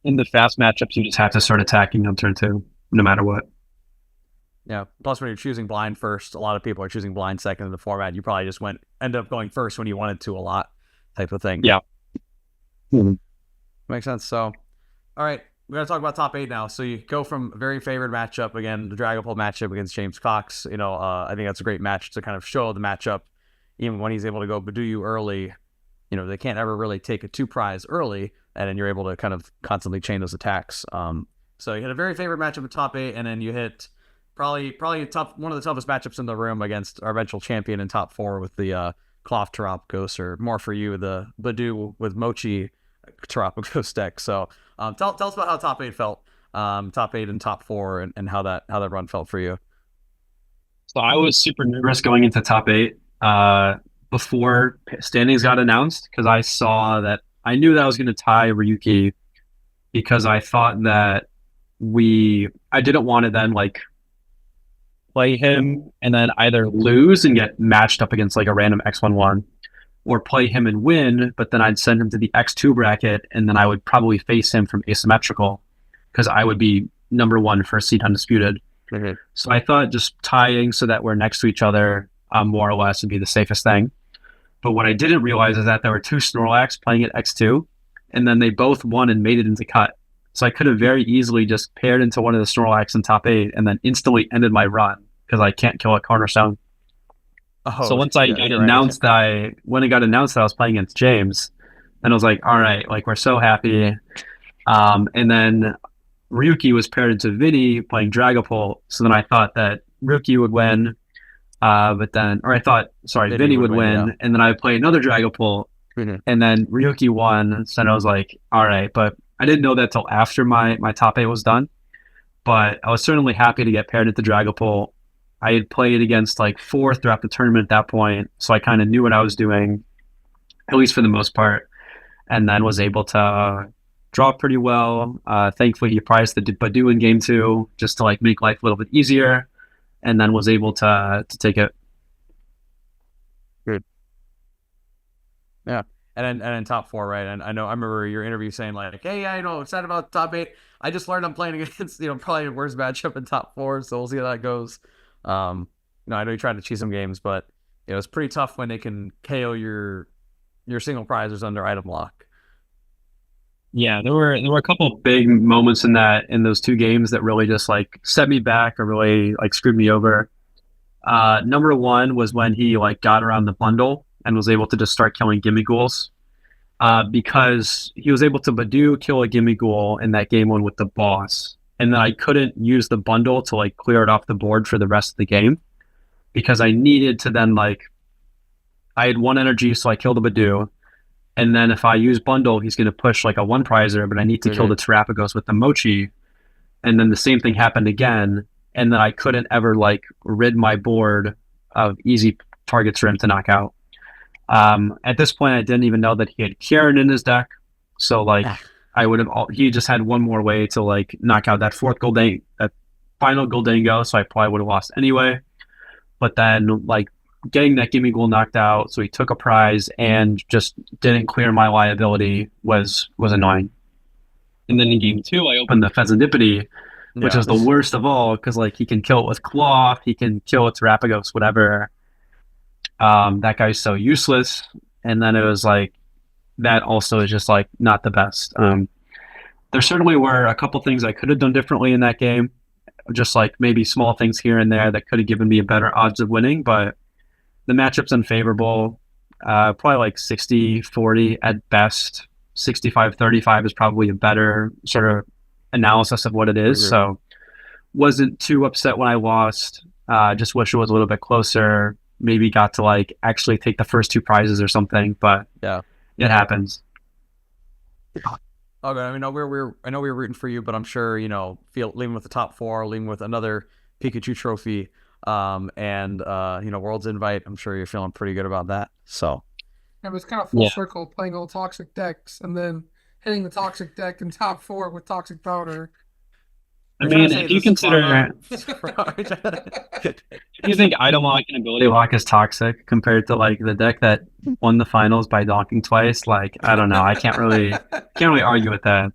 In the fast matchups, you just have to start attacking on turn 2, no matter what. Yeah. Plus, when you're choosing blind first, a lot of people are choosing blind second in the format. You probably just end up going first when you wanted to a lot, type of thing. Yeah. Mm-hmm. Makes sense. So, all right, we're gonna talk about top 8 now. So you go from a very favored matchup again, the Dragapult matchup against James Cox. I think that's a great match to kind of show the matchup. Even when he's able to go Badoo you early, they can't ever really take a 2 prize early, and then you're able to kind of constantly chain those attacks. So you had a very favorite matchup in top 8, and then you hit probably one of the toughest matchups in the room against our eventual champion in top 4 with the Cloth Terapagos, or more for you, the Badoo with Mochi Terapagos deck. So tell us about how top 8 felt, top 8 and top 4, and how that run felt for you. So I was super nervous going into top 8 before standings got announced because I knew that I was going to tie Ryuki because I thought that I didn't want to then like play him and then either lose and get matched up against like a random X11, or play him and win, but then I'd send him to the X2 bracket and then I would probably face him from asymmetrical because I would be number 1 for seed undisputed. Mm-hmm. So I thought just tying so that we're next to each other more or less would be the safest thing. But what I didn't realize is that there were 2 Snorlax playing at X2, and then they both won and made it into cut. So I could have very easily just paired into one of the Snorlax in top 8 and then instantly ended my run because I can't kill a Cornerstone. So once it got announced that I was playing against James, then I was like, all right, like we're so happy. And then Ryuki was paired into Vinny playing Dragapult. So then I thought that Ryuki would win. Vinny would win. Yeah. And then I would play another Dragapult. Mm-hmm. And then Ryuki won. So then I was like, all right. But I didn't know that till after my top 8 was done. But I was certainly happy to get paired into Dragapult. I had played against like 4 throughout the tournament at that point, so I kind of knew what I was doing, at least for the most part. and then was able to draw pretty well. Thankfully, he prized the Badu in game 2 just to like make life a little bit easier, and then was able to take it. Good. Yeah. And then top 4, right? And I remember your interview saying like, hey, excited about top 8. I just learned I'm playing against, probably the worst matchup in top 4, so we'll see how that goes. I know you tried to cheat some games, but it was pretty tough when they can KO your single prizes under item lock. Yeah, there were a couple of big moments in those 2 games that really just like set me back or really like screwed me over. Number 1 was when he like got around the bundle and was able to just start killing gimme ghouls. Because he was able to Badu kill a gimme ghoul in that game 1 with the boss, and then I couldn't use the bundle to like clear it off the board for the rest of the game because I needed to then like I had 1 energy, so I killed the Badu, and then if I use bundle, he's going to push like a 1 prizer, but I need to kill the Terapagos with the Mochi, and then the same thing happened again, and then I couldn't ever like rid my board of easy targets for him to knock out. At this point, I didn't even know that he had Kieran in his deck, so like I would have. He just had 1 more way to like knock out that that final Gholdengo, so I probably would have lost anyway. But then like getting that gimme ghoul knocked out, so he took a prize and just didn't clear my liability was annoying. And then in game 2, I opened the Pheasantipity, which is the worst of all because like he can kill it with cloth, he can kill it Terapagos, whatever. That guy's so useless, and then it was like that also is just like not the best. There certainly were a couple things I could have done differently in that game, just like maybe small things here and there that could have given me a better odds of winning, but the matchup's unfavorable. Probably like 60-40 at best. 65-35 is probably a better sort of analysis of what it is. Mm-hmm. So wasn't too upset when I lost. Just wish it was a little bit closer. Maybe got to like actually take the first 2 prizes or something, but yeah, it happens. Okay, I mean, I know we were rooting for you, but I'm sure leaving with the top 4, leaving with another Pikachu trophy, and World's Invite. I'm sure you're feeling pretty good about that. So it was kind of full circle, playing all toxic decks and then hitting the toxic deck in top 4 with toxic powder. I mean, if you consider, if you think item lock and ability lock is toxic compared to like the deck that won the finals by donking twice, like I don't know, I can't really argue with that.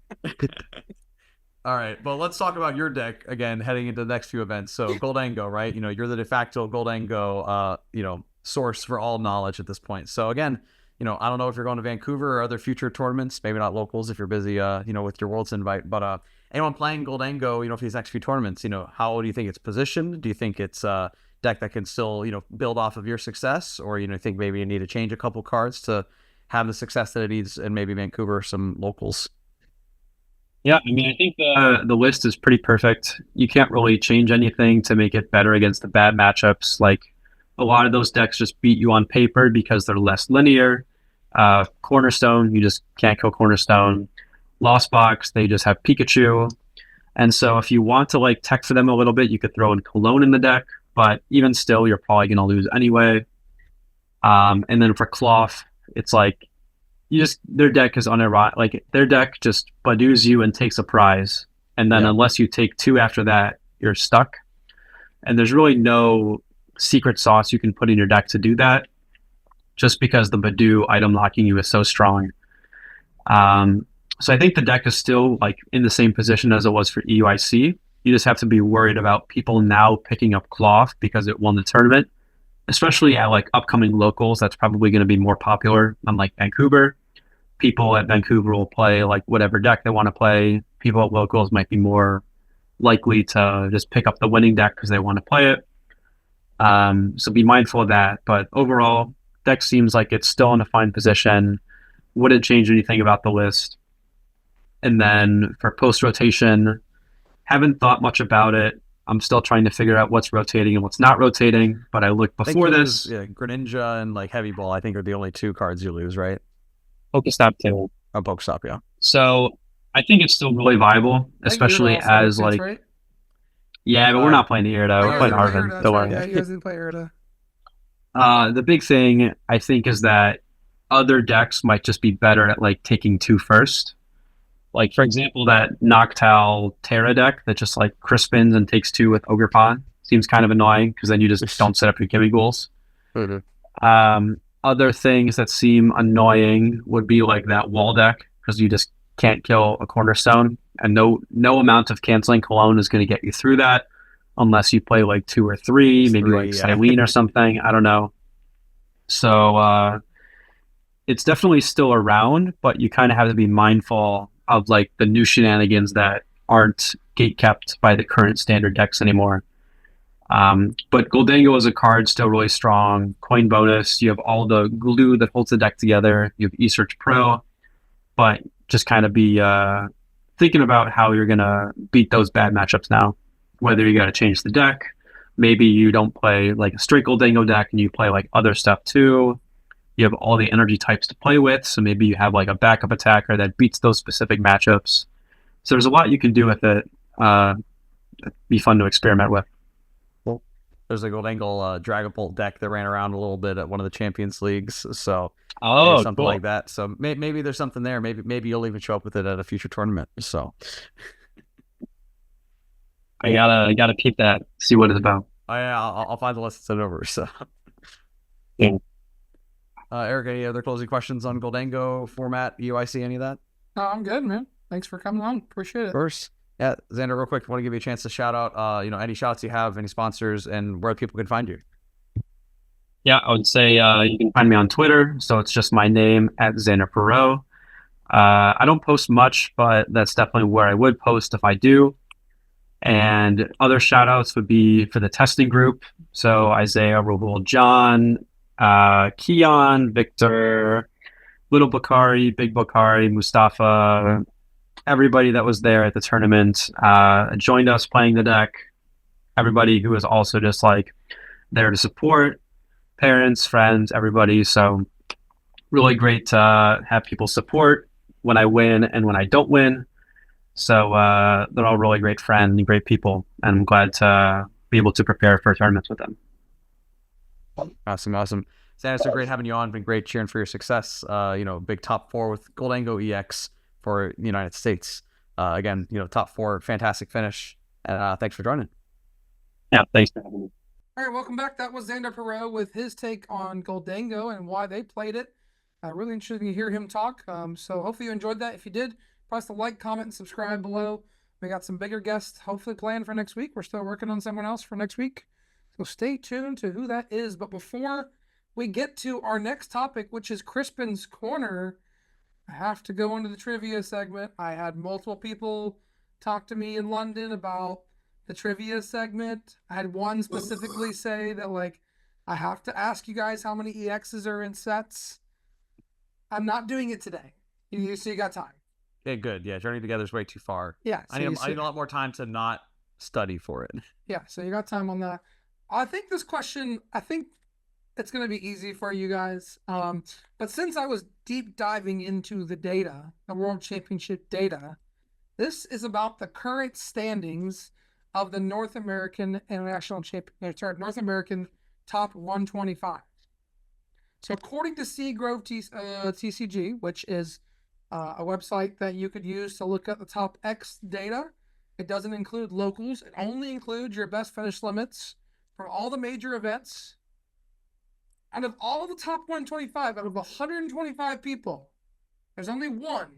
All right, well, let's talk about your deck again heading into the next few events. So Gholdengo, right? You're the de facto Gholdengo, source for all knowledge at this point. So again, I don't know if you're going to Vancouver or other future tournaments, maybe not locals if you're busy, with your World's Invite, but anyone playing Gholdengo, for these next few tournaments, how do you think it's positioned? Do you think it's a deck that can still, build off of your success, or think maybe you need to change a couple cards to have the success that it needs in maybe Vancouver, some locals? Yeah, I mean, I think the list is pretty perfect. You can't really change anything to make it better against the bad matchups. Like a lot of those decks just beat you on paper because they're less linear. Cornerstone, you just can't kill Cornerstone. Lost Box, they just have Pikachu. And so if you want to like tech for them a little bit, you could throw in Cologne in the deck, but even still, you're probably going to lose anyway. And then for Cloth, it's like their deck is unironic. Like their deck just Badu's you and takes a prize. And then unless you take 2 after that, you're stuck. And there's really no secret sauce you can put in your deck to do that, just because the Badu item locking you is so strong. So I think the deck is still like in the same position as it was for EUIC. You just have to be worried about people now picking up Cloth because it won the tournament, especially at like upcoming locals. That's probably going to be more popular, unlike Vancouver. People at Vancouver will play like whatever deck they want to play. People at locals might be more likely to just pick up the winning deck because they want to play it. So be mindful of that. But overall, deck seems like it's still in a fine position. Wouldn't change anything about the list. And then for post-rotation, haven't thought much about it. I'm still trying to figure out what's rotating and what's not rotating. But I looked before this. Greninja and like Heavy Ball, I think, are the only 2 cards you lose, right? Pokestop too. Oh, Pokestop, yeah. So I think it's still really viable, especially as like... Right? Yeah, but we're not playing Irida. We're playing Arvin. Don't worry. Yeah, you guys didn't play Irida. The big thing, I think, is that other decks might just be better at like taking 2 first. Like, for example, that Noctowl Terra deck that just like Crispins and takes 2 with Ogre Pawn seems kind of annoying because then you just don't set up your Gimmigholes. Other things that seem annoying would be like that wall deck because you just can't kill a Cornerstone, and no amount of canceling Cologne is going to get you through that unless you play like 2 or 3, maybe like Silene or something. I don't know. So it's definitely still around, but you kind of have to be mindful of like the new shenanigans that aren't gate kept by the current standard decks anymore. But Gholdengo as a card still really strong. Coin bonus. You have all the glue that holds the deck together. You have Esearch Pro, but just kind of be thinking about how you're gonna beat those bad matchups now. Whether you got to change the deck, maybe you don't play like a straight Gholdengo deck and you play like other stuff too. You have all the energy types to play with, so maybe you have like a backup attacker that beats those specific matchups. So there's a lot you can do with it. It'd be fun to experiment with. There's a Gholdengo Dragapult deck that ran around a little bit at one of the Champions Leagues, so something cool. like that. So maybe there's something there. Maybe you'll even show up with it at a future tournament. So I gotta keep that, see what it's about. I'll find the list and send it over. So Yeah. Eric, any other closing questions on Gholdengo format, UIC, any of that? No, I'm good, man. Thanks for coming on. Appreciate it. First, yeah, Xander, real quick, I want to give you a chance to shout out, any shouts you have, any sponsors, and where people can find you. Yeah, I would say you can find me on Twitter, so it's just my name at Xander Pero. I don't post much, but that's definitely where I would post if I do. And other shout outs would be for the testing group. So Isaiah, Rahul, John, Keon, Victor, Little Bakari, Big Bakari, Mustafa, everybody that was there at the tournament joined us playing the deck. Everybody who was also just like there to support, parents, friends, everybody. So really great to have people support when I win and when I don't win. So they're all really great friends and great people, and I'm glad to be able to prepare for tournaments with them. Awesome. Xander, it's been great having you on. Been great cheering for your success. Big top 4 with Gholdengo EX for the United States. Again, top 4, fantastic finish. And thanks for joining. Yeah, thanks for having me. All right, welcome back. That was Xander Pero with his take on Gholdengo and why they played it. Really interesting to hear him talk. So hopefully you enjoyed that. If you did, press the like, comment, and subscribe below. We got some bigger guests hopefully planned for next week. We're still working on someone else for next week. So stay tuned to who that is. But before we get to our next topic, which is Crispen's Corner, I have to go into the trivia segment. I had multiple people talk to me in London about the trivia segment. I had one specifically say that, like, I have to ask you guys how many EXs are in sets. I'm not doing it today. So you got time. Yeah, good. Yeah, Journey Together is way too far. Yeah. So I need a lot more time to not study for it. Yeah, so you got time on that. I think this question, it's going to be easy for you guys. But since I was deep diving into the data, the World Championship data, this is about the current standings of the North American North American top 125. So according to Seagrove TCG, which is a website that you could use to look at the top X data, it doesn't include locals. It only includes your best finish limits from all the major events. Out of all the top 125, out of 125 people, there's only one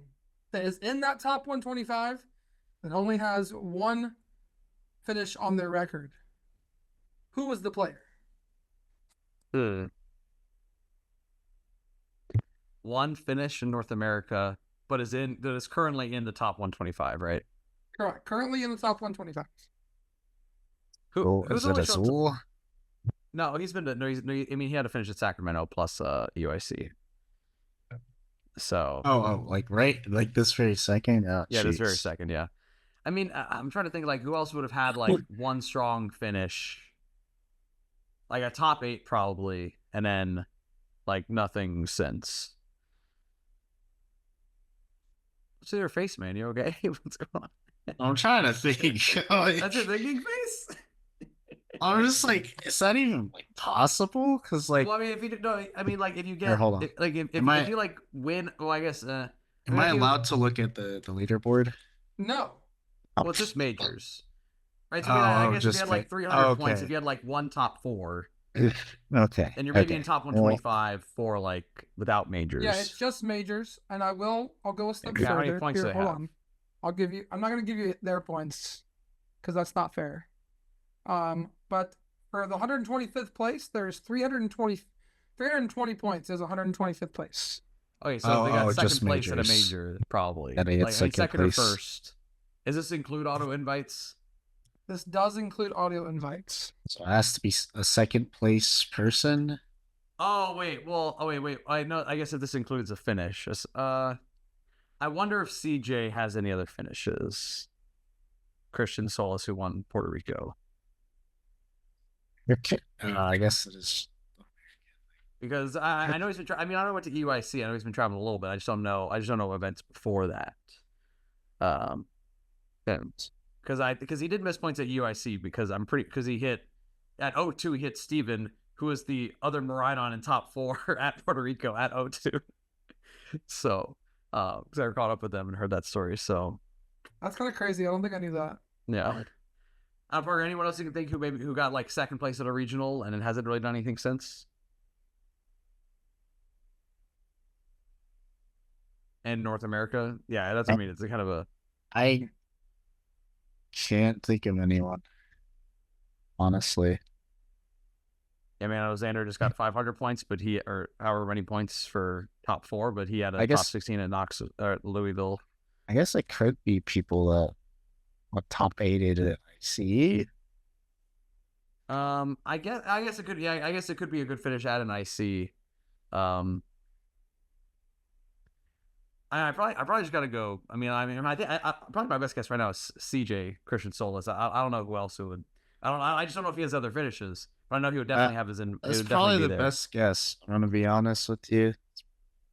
that is in that top 125 that only has one finish on their record. Who was the player? One finish in North America, but that is currently in the top 125, right? Correct. Currently in the top 125. Who's is it Azul? No, he's been. No, he had to finish at Sacramento plus UIC. So. Like this very second. Oh, yeah, this geez. very second. Yeah. I mean, I'm trying to think like who else would have had like one strong finish, like a top 8 probably, and then like nothing since. What's your face, man? You okay? What's going on? I'm trying to think. That's your thinking face. I'm just like, is that even like possible? Because like, Well, I mean, if you no, I mean, like if you get hold on. if you like win, well, I guess. am mean, I if you- allowed to look at the leaderboard? No. Well, it's just majors, right? So I guess if you had like 300 points, if you had like one top 4, Okay. and you're maybe in top 125 for like without majors. Yeah, it's just majors, and I'll go a step Yeah, how many further. points do Here, they hold have? on. I'm not gonna give you their points because that's not fair. But for the 125th place, there's 320 points is 125th place. Okay, so they got just second place at a majors. major, probably. And they get second or place. first. Does this include auto invites? This does include audio invites. So it has to be a second place person. Oh wait, well, wait. I know. I guess if this includes a finish, I wonder if CJ has any other finishes. Christian Solis, who won Puerto Rico, Okay. I guess it is. because I know he's been. I mean, I know what to EUIC. I know he's been traveling a little bit. I just don't know events before that. Because he did miss points at UIC because he hit at 02 he hit Steven, who was the other Maridon in top 4 at Puerto Rico at 02. So because I caught up with them and heard that story. So That's kind of crazy. I don't think I knew that. yeah. Parker, anyone else you can think who got like second place at a regional and then hasn't really done anything since? And North America? Yeah, that's what I mean. It's a kind of a I can't think of anyone. Honestly. I mean, Xander just got 500 points, but or however many points for top 4, but he had a top 16 at Louisville. I guess it could be people that top 8 at IC. I guess it could. Yeah, I guess it could be a good finish at an IC. I probably just gotta go. I think probably my best guess right now is CJ Christian Solis. I don't know who else who would. I just don't know if he has other finishes. But I know he would definitely have his in. That's probably the best guess. I'm gonna be honest with you,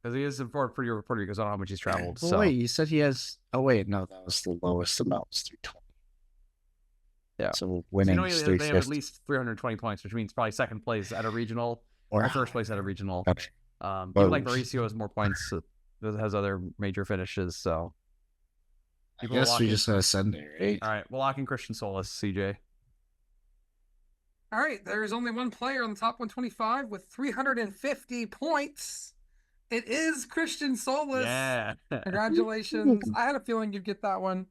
because he is in Puerto Rico because I don't know how much he's traveled. Well, so wait, you said he has. Oh wait, no, that was the lowest amount. Was 320. Yeah. So winning they is have at 350. least 320 points, which means probably second place at a regional or first place at a regional. Okay. Even like Mauricio has more points. Has other major finishes. So I guess we just gotta send it, right? All right, we'll lock in Christian Solis, CJ. All right, there is only one player on the top 125 with 350 points. It is Christian Solis. Yeah. Congratulations. I had a feeling you'd get that one.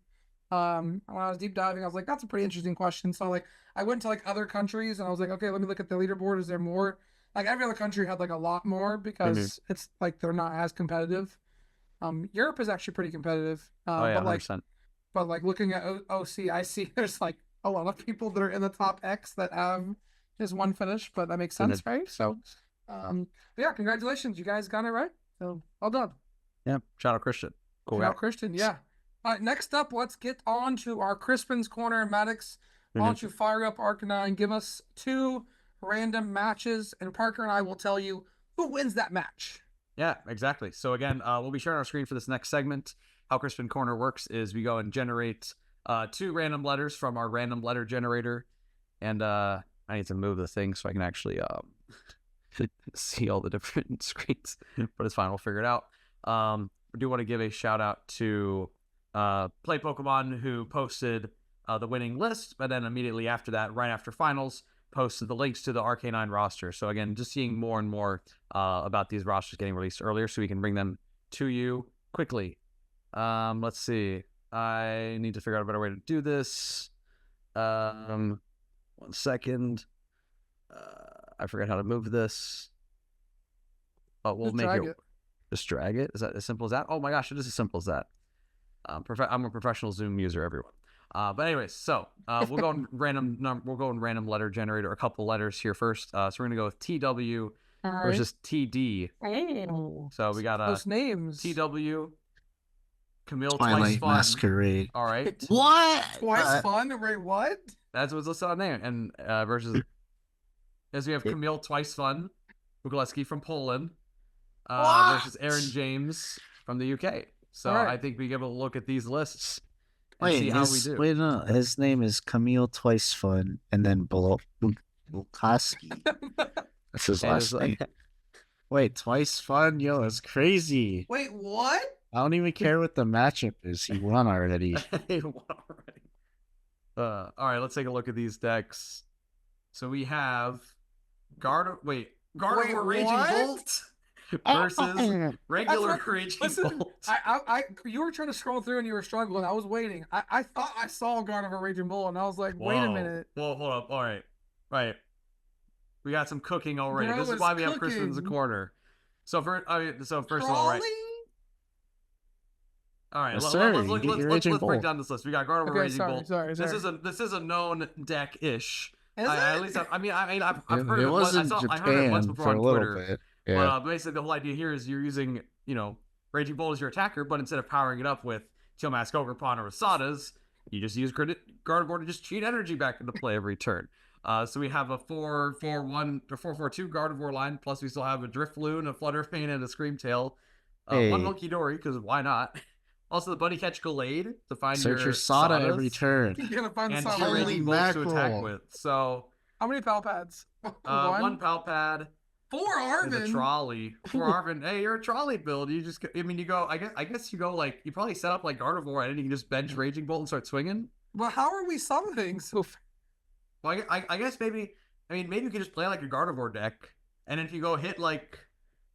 When I was deep diving, I was like, that's a pretty interesting question. So like I went to like other countries and I was like, okay, let me look at the leaderboard. Is there more? Like every other country had like a lot more because it's like they're not as competitive. Europe is actually pretty competitive. But like 100%. But like looking at OC, I see there's like a lot of people that are in the top X that have just one finish, but that makes sense, right? So, yeah, congratulations, you guys got it right. So well done. Yeah, shout out Christian. Cool. Shout out Christian. Yeah. All right, next up, let's get on to our Crispen's Corner. Maddox, why don't you fire up Arcanine, give us 2 random matches, and Parker and I will tell you who wins that match. Yeah, exactly. So again, we'll be sharing our screen for this next segment. How Crispen Corner works is we go and generate 2 random letters from our random letter generator, and I need to move the thing so I can actually see all the different screens, but it's fine. We'll figure it out. We do want to give a shout out to Play Pokemon, who posted the winning list, but then immediately after that, right after finals, posted the links to the RK9 roster. So again, just seeing more and more about these rosters getting released earlier so we can bring them to you quickly. Let's see. I need to figure out a better way to do this. 1 second. I forgot how to move this. Oh, we'll make it. Just drag it. Is that as simple as that? Oh my gosh, it is as simple as that. I'm a professional Zoom user, everyone. But anyways, so we'll go in random letter generator. A couple letters here first. So we're gonna go with TW versus TD. Oh, so we got those names. TW. Camille Twilight Twice Fun. Masquerade. All right. What? Twice Fun? Wait, what? That's what's listed on there. And versus as we have Camille Twice Fun, Bugaleski from Poland, versus Aaron James from the UK. So I think we give a look at these lists and see how we his, do. wait, no, his name is Camille Twice Fun, and then Bulkowski. That's his And last name. Wait, Twice Fun? Yo, that's crazy. Wait, what? I don't even care what the matchup is. He won already. He won already. All right, let's take a look at these decks. So we have Gardevoir Raging what? Bolt versus regular That's what- Raging listen, Bolt. you were trying to scroll through and you were struggling. I was waiting. I thought I saw Gardevoir Raging Bull, and I was like, wait a Whoa. minute. Whoa, hold up. All right. Right. We got some cooking already. Bro, This is it's why we have Crispin's cooking. Corner. So first of all, right. All right, Yes, let's sir. You get your Raging break Bolt. down this list. We got Gardevoir Okay, Raging sorry, Bolt. sorry. This is a known deck ish. Is At it? least I've heard It of it. was in I heard it once Japan before for on a little Twitter. bit. Yeah. But basically, the whole idea here is you're using, Raging Bolt as your attacker, but instead of powering it up with Teal Mask Ogerpon or Rasadas, you just use Gardevoir to just cheat energy back into play every turn. So we have a 4-4-1 or 4-4-2 Gardevoir line, plus we still have a Drifloon, a Fluttermane, and a Screamtail. Hey. One Monkey Dory, because why not? Also, the Bunny Catch Gallade to find Search your Sada every Sadas, turn. You're gonna find and the two song. Holy Raging Bolts to attack mackerel. with. So, How many pal pads? one Palpad. Four There's a Arvin. trolley for Arvin. Hey, you're a trolley build. You just, you go. I guess you go like you probably set up like Gardevoir, and then you can just bench Raging Bolt and start swinging. But how are we summoning so fast? Well, I guess maybe maybe you could just play like your Gardevoir deck, and then if you go hit like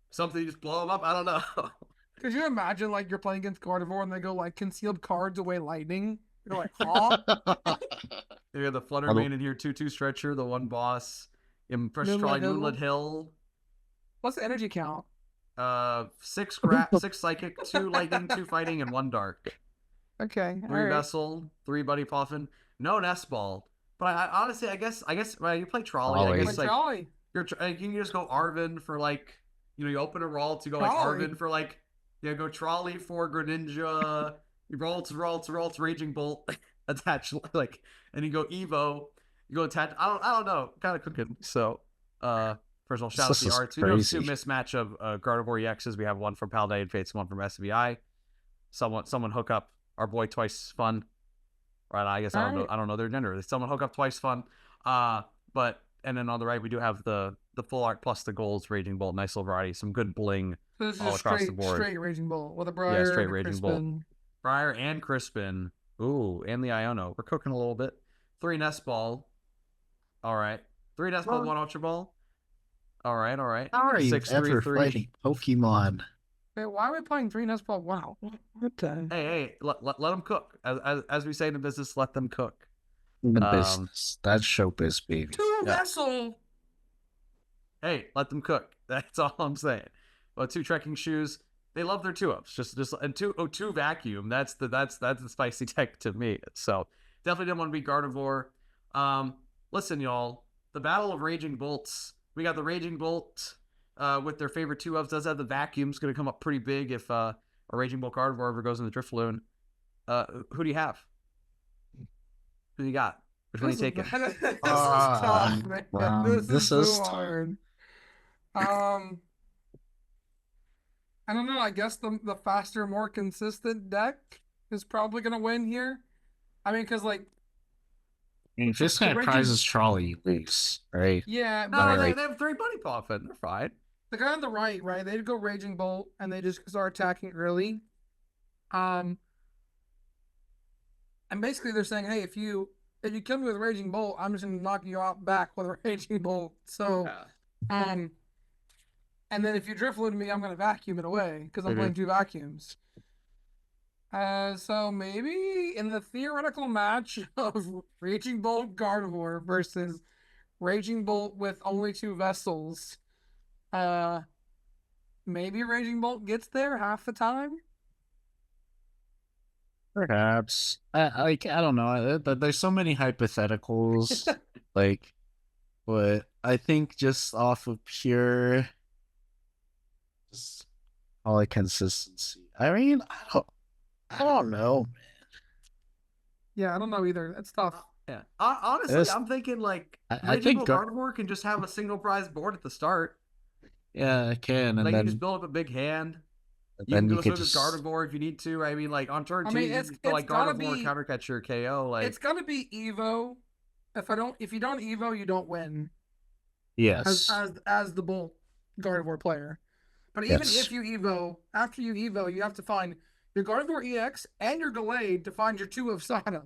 something, you just blow them up. I don't know. Could you imagine like you're playing against Gardevoir and they go like concealed cards away lightning? You're like, huh? You got the Fluttermane in here, 2/2 stretcher, the one boss, Impress Trolley, Hill. Moonlit Hill. What's the energy count? 6 psychic, 2 lightning, 2 fighting, and 1 dark. Okay. 3 vessel, 3 buddy puffin, no nest ball. But I honestly, I guess you play trolley. Trolley. I Like guess like Jolly. you can just go Arvin for like you open a roll to go Trolley. like Arvin for like go trolley for Greninja. You roll to Raging Bolt attach like, and you go Evo. You go attach. I don't know. Kind of cooking. So first of all, shout out to the This is arts. We do have 2 crazy. mismatch of Gardevoir EXs. We have one from Paldean Fates, one from SVI. Someone hook up our boy Twice Fun. Right, I guess I don't know their gender. Someone hook up Twice Fun. But and then on the right we do have the full art plus the golds Raging Bolt, nice little variety, some good bling. So this all is across the straight, board. straight Raging Bull with a Briar. straight and a Raging Bolt. Crispin. Briar and Crispin. Ooh, and the Iono. We're cooking a little bit. 3 nest ball. All right. 3 nest ball, 1 ultra ball. All right. How are you 6, ever 3, 3. fighting Pokemon? Wait, why are we playing 3 Nest Ball? Wow. What the? Hey, let them cook. As we say in the business, let them cook. The business. That's showbiz, baby. 2 Vessel. Hey, let them cook. That's all I'm saying. Well, 2 trekking shoes. They love their 2-ups. Just and 2 vacuum. That's the spicy tech to me. So definitely didn't want to be Gardevoir. Listen, y'all. The Battle of Raging Bolts. We got the Raging Bolt with their favorite 2-ups. Does have the vacuum. It's going to come up pretty big if a Raging Bolt Gardevoir ever goes in the Drifloon. Who do you have? Who do you got? Which one are you taking? This is tough, man. This is so tough. hard. I don't know. I guess the faster, more consistent deck is probably gonna win here. I mean, because like, I mean, if this guy Raging- prizes trolley, you lose, right? yeah, No, but Alright. like, they have 3 Bunny Puffin. They're fine. the guy on the right, they'd go Raging Bolt and they just start attacking early. And basically they're saying, hey, if you kill me with Raging Bolt, I'm just gonna knock you out back with a Raging Bolt. So, and then if you Drifloon me, I'm gonna vacuum it away because I'm playing 2 vacuums. So maybe in the theoretical match of Raging Bolt Gardevoir versus Raging Bolt with only 2 vessels, maybe Raging Bolt gets there half the time. Perhaps. I don't know. There's so many hypotheticals. But I think just off of pure, just all consistency. I mean, I don't know. Yeah, I don't know either. It's tough. Yeah. Honestly, It's- I'm thinking like I Raging think Bolt Gardevoir can just have a single prize board at the start. Yeah, I can, and Like then you just build up a big hand. You can then go you swim could with just Gardevoir if you need to. I mean, like on turn I 2, mean, you it's can go like gotta Gardevoir, be counter catch your KO. Like it's gonna be Evo. If you don't Evo, you don't win yes. as the Bolt Gardevoir player. But even Yes. if you Evo, after you Evo, you have to find your Gardevoir EX and your Gallade to find your 2 of Sada.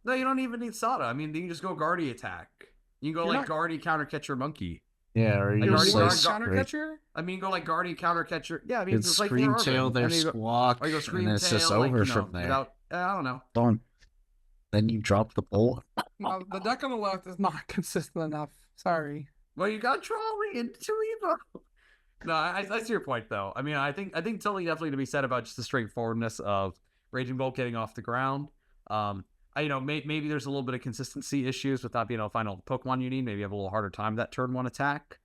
no, you don't even need Sada. I mean, you can just go Guardy attack. You can go You're like not- Guardy counter catch your monkey. Yeah, or you Like, Your Guardi- one slice counter catcher? I mean, go like Guardy counter catcher. Yeah, I mean, It's it's like scream for tail Urban. their And then you go, squawk, or you go and scream then it's just tail, like, over you know, from there. without. I don't know. Don't. Then you drop the bolt. No, the deck on the left is not consistent enough. Sorry. Well, you got Trolley into Evo. No, I see your point though. I mean, I think totally definitely to be said about just the straightforwardness of Raging Bolt getting off the ground. Maybe there's a little bit of consistency issues with not being able to find all the Pokemon you need. Maybe you have a little harder time that turn 1 attack.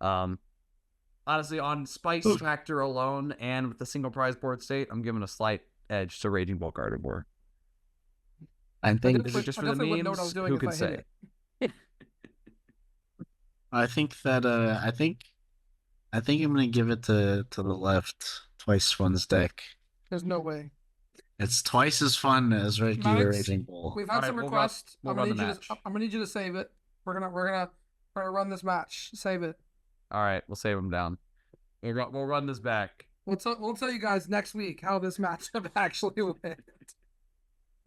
Honestly, on spice factor alone and with the single prize board state, I'm giving a slight edge to Raging Bolt Gardevoir. I think. Is it just I for the definitely wouldn't know what I memes? was doing Who if could I hit say? it. I think that. I think I'm gonna give it to the left. Twice Fun's deck. There's no way. It's twice as fun as regular Max, Raging Bolt. We've had Alright, some we'll requests. run I'm gonna the need you match. to. I'm gonna need you to save it. We're gonna run this match. Save it. All right, we'll save them down. We'll run this back. We'll tell you guys next week how this matchup actually went.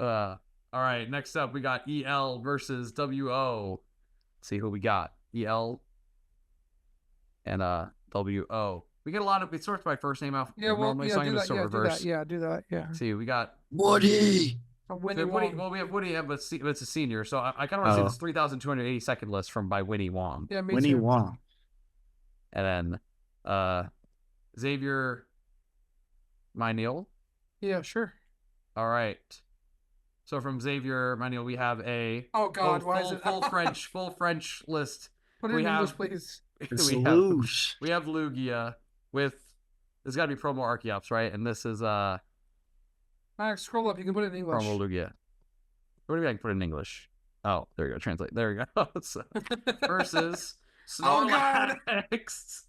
All right, next up we got EL versus WO. Let's see who we got. EL and WO. We get a lot of we sort by first name out. Yeah, well, normally, yeah, so I'm do gonna that. sort Yeah, do reverse. that. Yeah, do that. Yeah. See, we got Woody. Winnie so Woody. Wong. Well, we have Woody, but it's a senior, so I kind of want to see this 3,282nd list from by Winnie Wong, Yeah, me Winnie too. Wong. and then Xavier Myneal. Yeah, sure. All right. So from Xavier Myneal, we have a Oh God, why is it full French list. Put it we in English, have- please. It's we have loose. we have Lugia with there's got to be promo Archeops, right? And this is Max, scroll up. You can put it in English. promo Lugia. What do I can put it in English? Oh, there you go. Translate. There you go. So, versus Oh, God. Snorlax.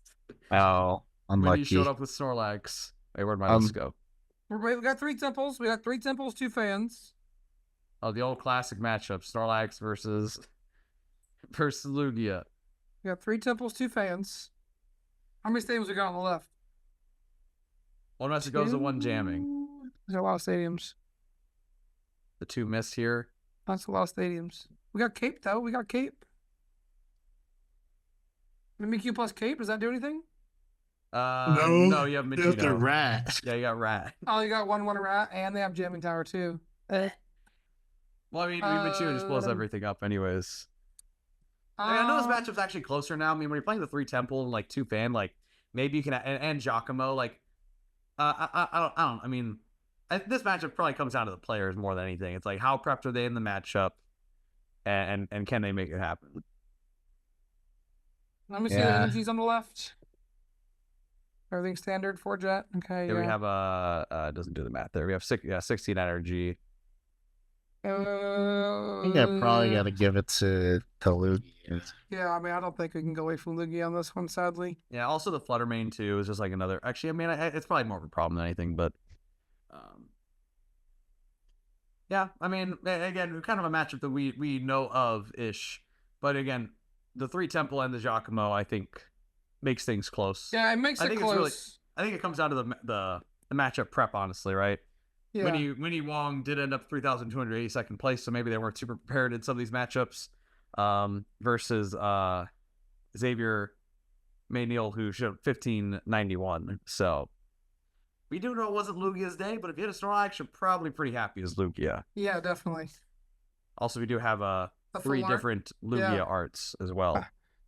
Oh, When unlucky. he showed up with Snorlax. Wait, where'd my list go? We got 3 temples. We got 3 temples, 2 fans. Oh, the old classic matchup: Snorlax versus Lugia. We got 3 temples, 2 fans. How many stadiums we got on the left? One message goes to one jamming. 2. There's a lot of stadiums. The 2 missed here. That's a lot of stadiums. We got Cape though. We got Cape. Mimikyu plus Cape. Does that do anything? No, you have The Machino. rat. Yeah, you got Rat. Oh, you got one rat, and they have jamming tower too. Well, I mean, Machino just blows Um, everything up, anyways. I know this matchup's actually closer now. I mean, when you're playing the 3 temple and like 2 fan, like maybe you can and Giacomo, like I don't. I mean, this matchup probably comes down to the players more than anything. It's like how prepped are they in the matchup, and can they make it happen? Let me see the Yeah. energies on the left. Everything standard for Jet. Okay. Here we have it doesn't do the math there. We have 16 energy. I think I probably got to give it to Lugia. Yeah, I mean, I don't think we can go away from Lugia on this one, sadly. Yeah, also the Flutter Mane too is just like another. Actually, I mean, it's probably more of a problem than anything, but yeah, I mean, again, kind of a matchup that we know of ish, but again, the 3 temple and the Giacomo, I think, makes things close. Yeah, it makes I it think close. it's I think it comes down to the matchup prep, honestly, right? yeah. Winnie Wong did end up 3,282nd place, so maybe they weren't super prepared in some of these matchups. Versus Xavier Myneal, who showed 1591. So we do know it wasn't Lugia's day, but if you hit a Snorlax, you're probably pretty happy as Lugia. Yeah, definitely. Also, we do have The 3 full art. different Lugia Yeah. arts as well.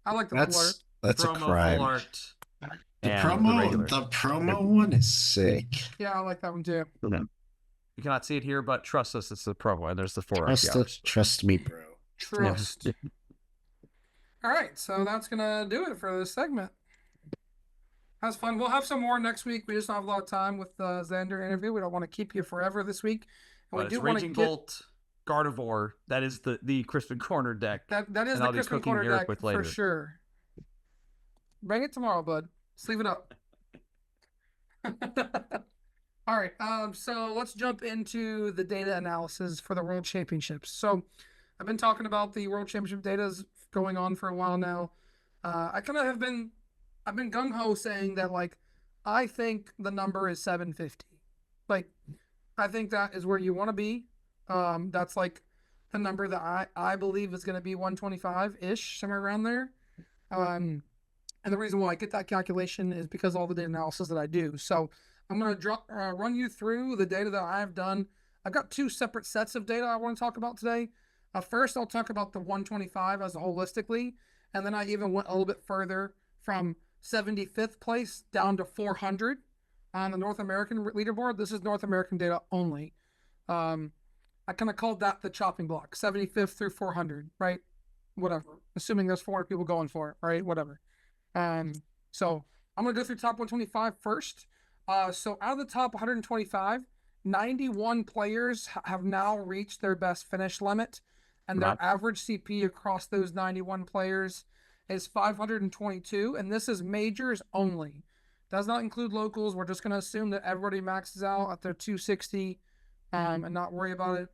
I like the full art. That's a Promo, crime. full art, The and the regular. promo one is sick. Yeah, I like that one too. You cannot see it here, but trust us, it's the promo, and there's the 4 Trust me, bro. Trust. All right, so that's gonna do it for this segment. That's fun. We'll have some more next week. We just don't have a lot of time with the Xander interview. We don't want to keep you forever this week. And But we do it's want to Raging get Bolt, Gardevoir. That is the Crispin Corner deck. that is and the I'll be Crispin cooking Corner Euic deck with for later. sure. Bring it tomorrow, bud. Sleeve it up. All right. So let's jump into the data analysis for the World Championships. So I've been talking about the World Championship data going on for a while now. I kind of I've been gung ho saying that like I think the number is 750. Like I think that is where you want to be. That's like the number that I believe is going to be 125 ish, somewhere around there. Um, and the reason why I get that calculation is because all the data analysis that I do. So I'm going to run you through the data that I've done. I've got two separate sets of data I want to talk about today. First, I'll talk about the 125 as a holistically, and then I even went a little bit further from 75th place down to 400 on the North American leaderboard. This is North American data only. I kind of called that the chopping block, 75th through 400, right? Whatever. Assuming there's 400 people going for it, right? Whatever. So I'm going to go through top 125 first. So out of the top 125, 91 players have now reached their best finish limit, and their average CP across those 91 players is 522, and this is majors only. Does not include locals. We're just going to assume that everybody maxes out at their 260 and not worry about it.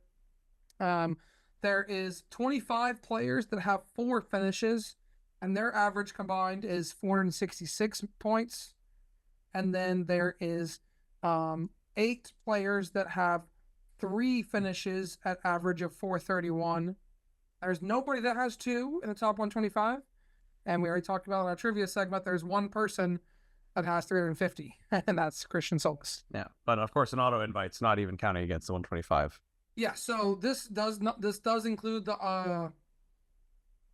There is 25 players that have 4 finishes, and their average combined is 466 points. And then there is 8 players that have 3 finishes at average of 431. There's nobody that has 2 in the top 125. And we already talked about in our trivia segment, there's one person that has 350, and that's Christian Solis. Yeah, but of course, an auto invite's not even counting against the 125. Yeah, so this does include the I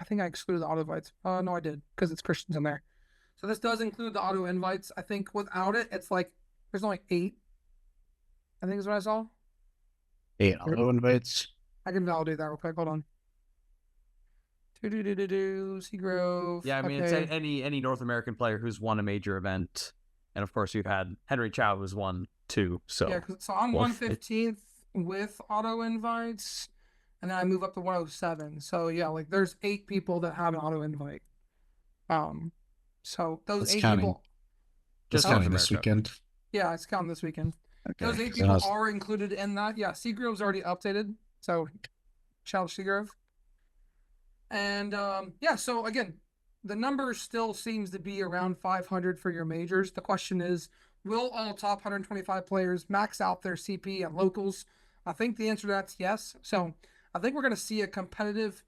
think I excluded the auto invites. No, I did, because it's Christians in there. So this does include the auto invites. I think without it, it's like there's only 8. I think is what I saw. 8 auto invites. I can validate that real quick. Hold on. Seagrove. Yeah, I mean, okay. it's any North American player who's won a major event, and of course you've had Henry Chow who's won 2. So Yeah, so I'm 115th with auto invites, and then I move up to 107. So yeah, like there's 8 people that have an auto invite. So those That's 8 counting. people. Just North counting this America. weekend. Yeah, it's counting this weekend. Okay. Those 8 'cause people I was- are included in that. Yeah, Seagrove's already updated. So shout out to Seagrove. And yeah, so again, the number still seems to be around 500 for your majors. The question is, will all top 125 players max out their CP at locals? I think the answer to that's yes. So I think we're going to see a competitive,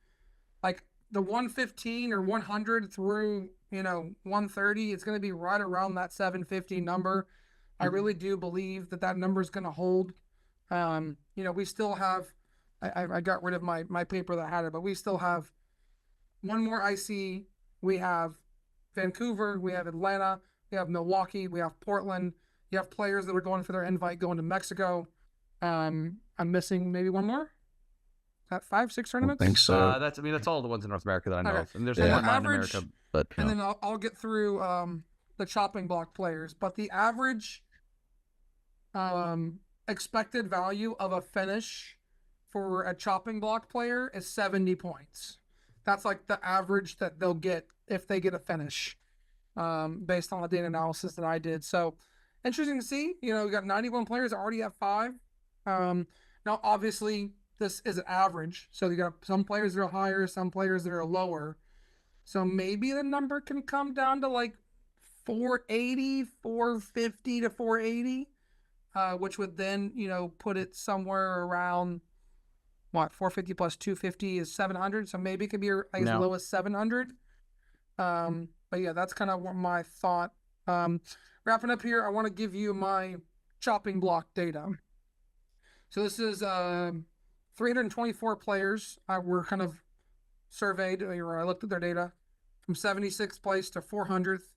like the 115 or 100 through, 130. It's going to be right around that 750 number. I really do believe that number is going to hold. We still have, I got rid of my paper that had it, but we still have one more IC. We have Vancouver, we have Atlanta, we have Milwaukee, we have Portland. You have players that are going for their invite going to Mexico. I'm missing maybe one more. Is that 5, 6 I don't tournaments? think so. that's all the ones in North America that I know Okay. of. And there's And one the Latin average- America, but And then I'll get through the chopping block players, but the average expected value of a finish for a chopping block player is 70 points. That's like the average that they'll get if they get a finish, based on the data analysis that I did. So interesting to see. We got 91 players already at 5. Now obviously this is an average, so you got some players that are higher, some players that are lower. So maybe the number can come down to like 480, 450 to 480, which would then, put it somewhere around 450 plus 250 is 700. So maybe it could be as low as 700. But yeah, that's kind of what my thought. Wrapping up here, I want to give you my chopping block data. So this is 324 players were kind of surveyed, or I looked at their data from 76th place to 400th.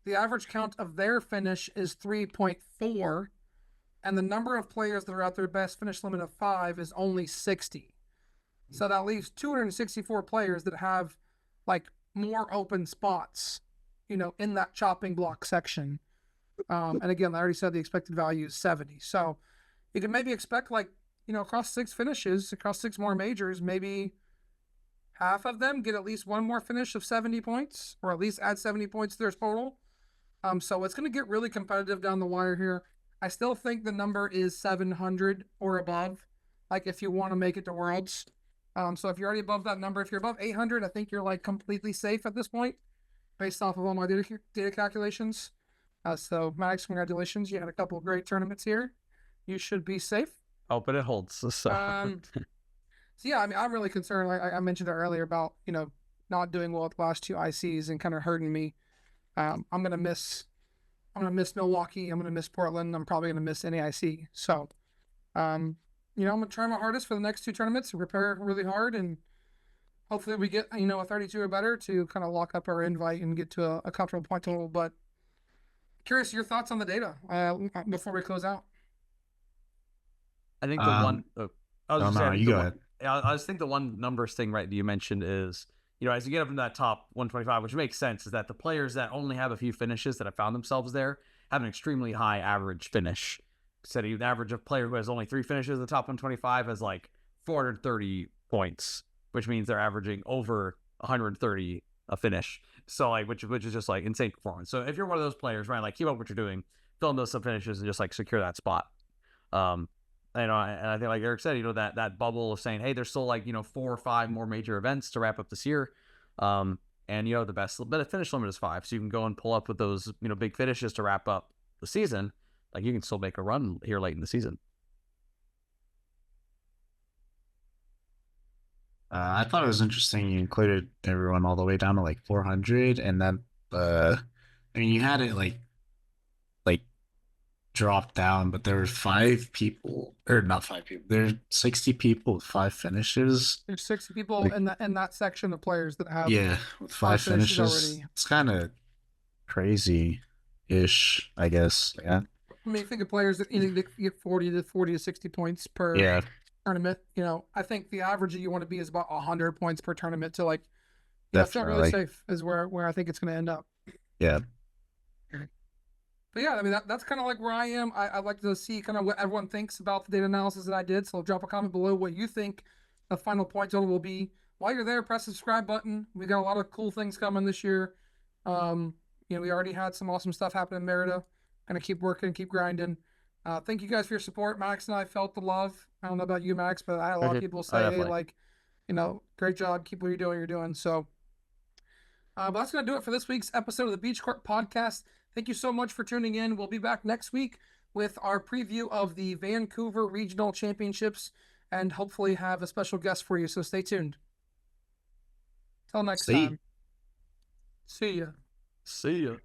The average count of their finish is 3.4, and the number of players that are at their best finish limit of 5 is only 60. So that leaves 264 players that have like more open spots, in that chopping block section. And again, I already said the expected value is 70. So you can maybe expect across 6 finishes, across 6 more majors, maybe half of them get at least one more finish of 70 points, or at least add 70 points to their total. So it's going to get really competitive down the wire here. I still think the number is 700 or above. Like if you want to make it to Worlds. So if you're already above that number, if you're above 800, I think you're like completely safe at this point, based off of all my data calculations. So Max, congratulations! You had a couple of great tournaments here. You should be safe. Oh, but it holds. So. So yeah, I mean, I'm really concerned. Like I mentioned earlier about not doing well at the last two ICs and kind of hurting me. I'm gonna miss Milwaukee. I'm gonna miss Portland. I'm probably gonna miss any IC. So, I'm gonna try my hardest for the next two tournaments and prepare really hard, and hopefully we get a 32 or better to kind of lock up our invite and get to a comfortable point total. But curious your thoughts on the data before we close out. I think the one. I was just saying, you go ahead. I just think the one numbers thing, right, that you mentioned is, as you get up in that top 125, which makes sense, is that the players that only have a few finishes that have found themselves there have an extremely high average finish. So the average of player who has only 3 finishes in the top 125 has like 430 points, which means they're averaging over 130 a finish. So like, which is just like insane performance. So if you're one of those players, right, like keep up what you're doing, fill in those sub finishes and just like secure that spot. And I think, like Eric said, that bubble of saying, hey, there's still like 4 or 5 more major events to wrap up this year, and the best finish limit is 5, so you can go and pull up with those big finishes to wrap up the season. Like you can still make a run here late in the season. I thought it was interesting you included everyone all the way down to like 400, and then you had it like dropped down, but there were 5 people, or not 5 people. There's 60 people with 5 finishes. There's 60 people in that section of players that have with 5 finishes already. It's kind of crazy-ish, I guess. Yeah. I mean, think of players that get 40 to 60 points per tournament. I think the average that you want to be is about 100 points per tournament to like. That's not really safe. Is where I think it's going to end up. Yeah. But yeah, I mean, that's kind of like where I am. I'd like to see kind of what everyone thinks about the data analysis that I did. So drop a comment below what you think the final point total will be. While you're there, press the subscribe button. We got a lot of cool things coming this year. We already had some awesome stuff happen in Merida. Gonna keep working, keep grinding. Thank you guys for your support. Max and I felt the love. I don't know about you, Max, but I had a lot of people say, hey, like, great job. Keep what you're doing. So, but that's going to do it for this week's episode of the Beach Court Podcast. Thank you so much for tuning in. We'll be back next week with our preview of the Vancouver Regional Championships and hopefully have a special guest for you. So stay tuned. Till next time. See ya.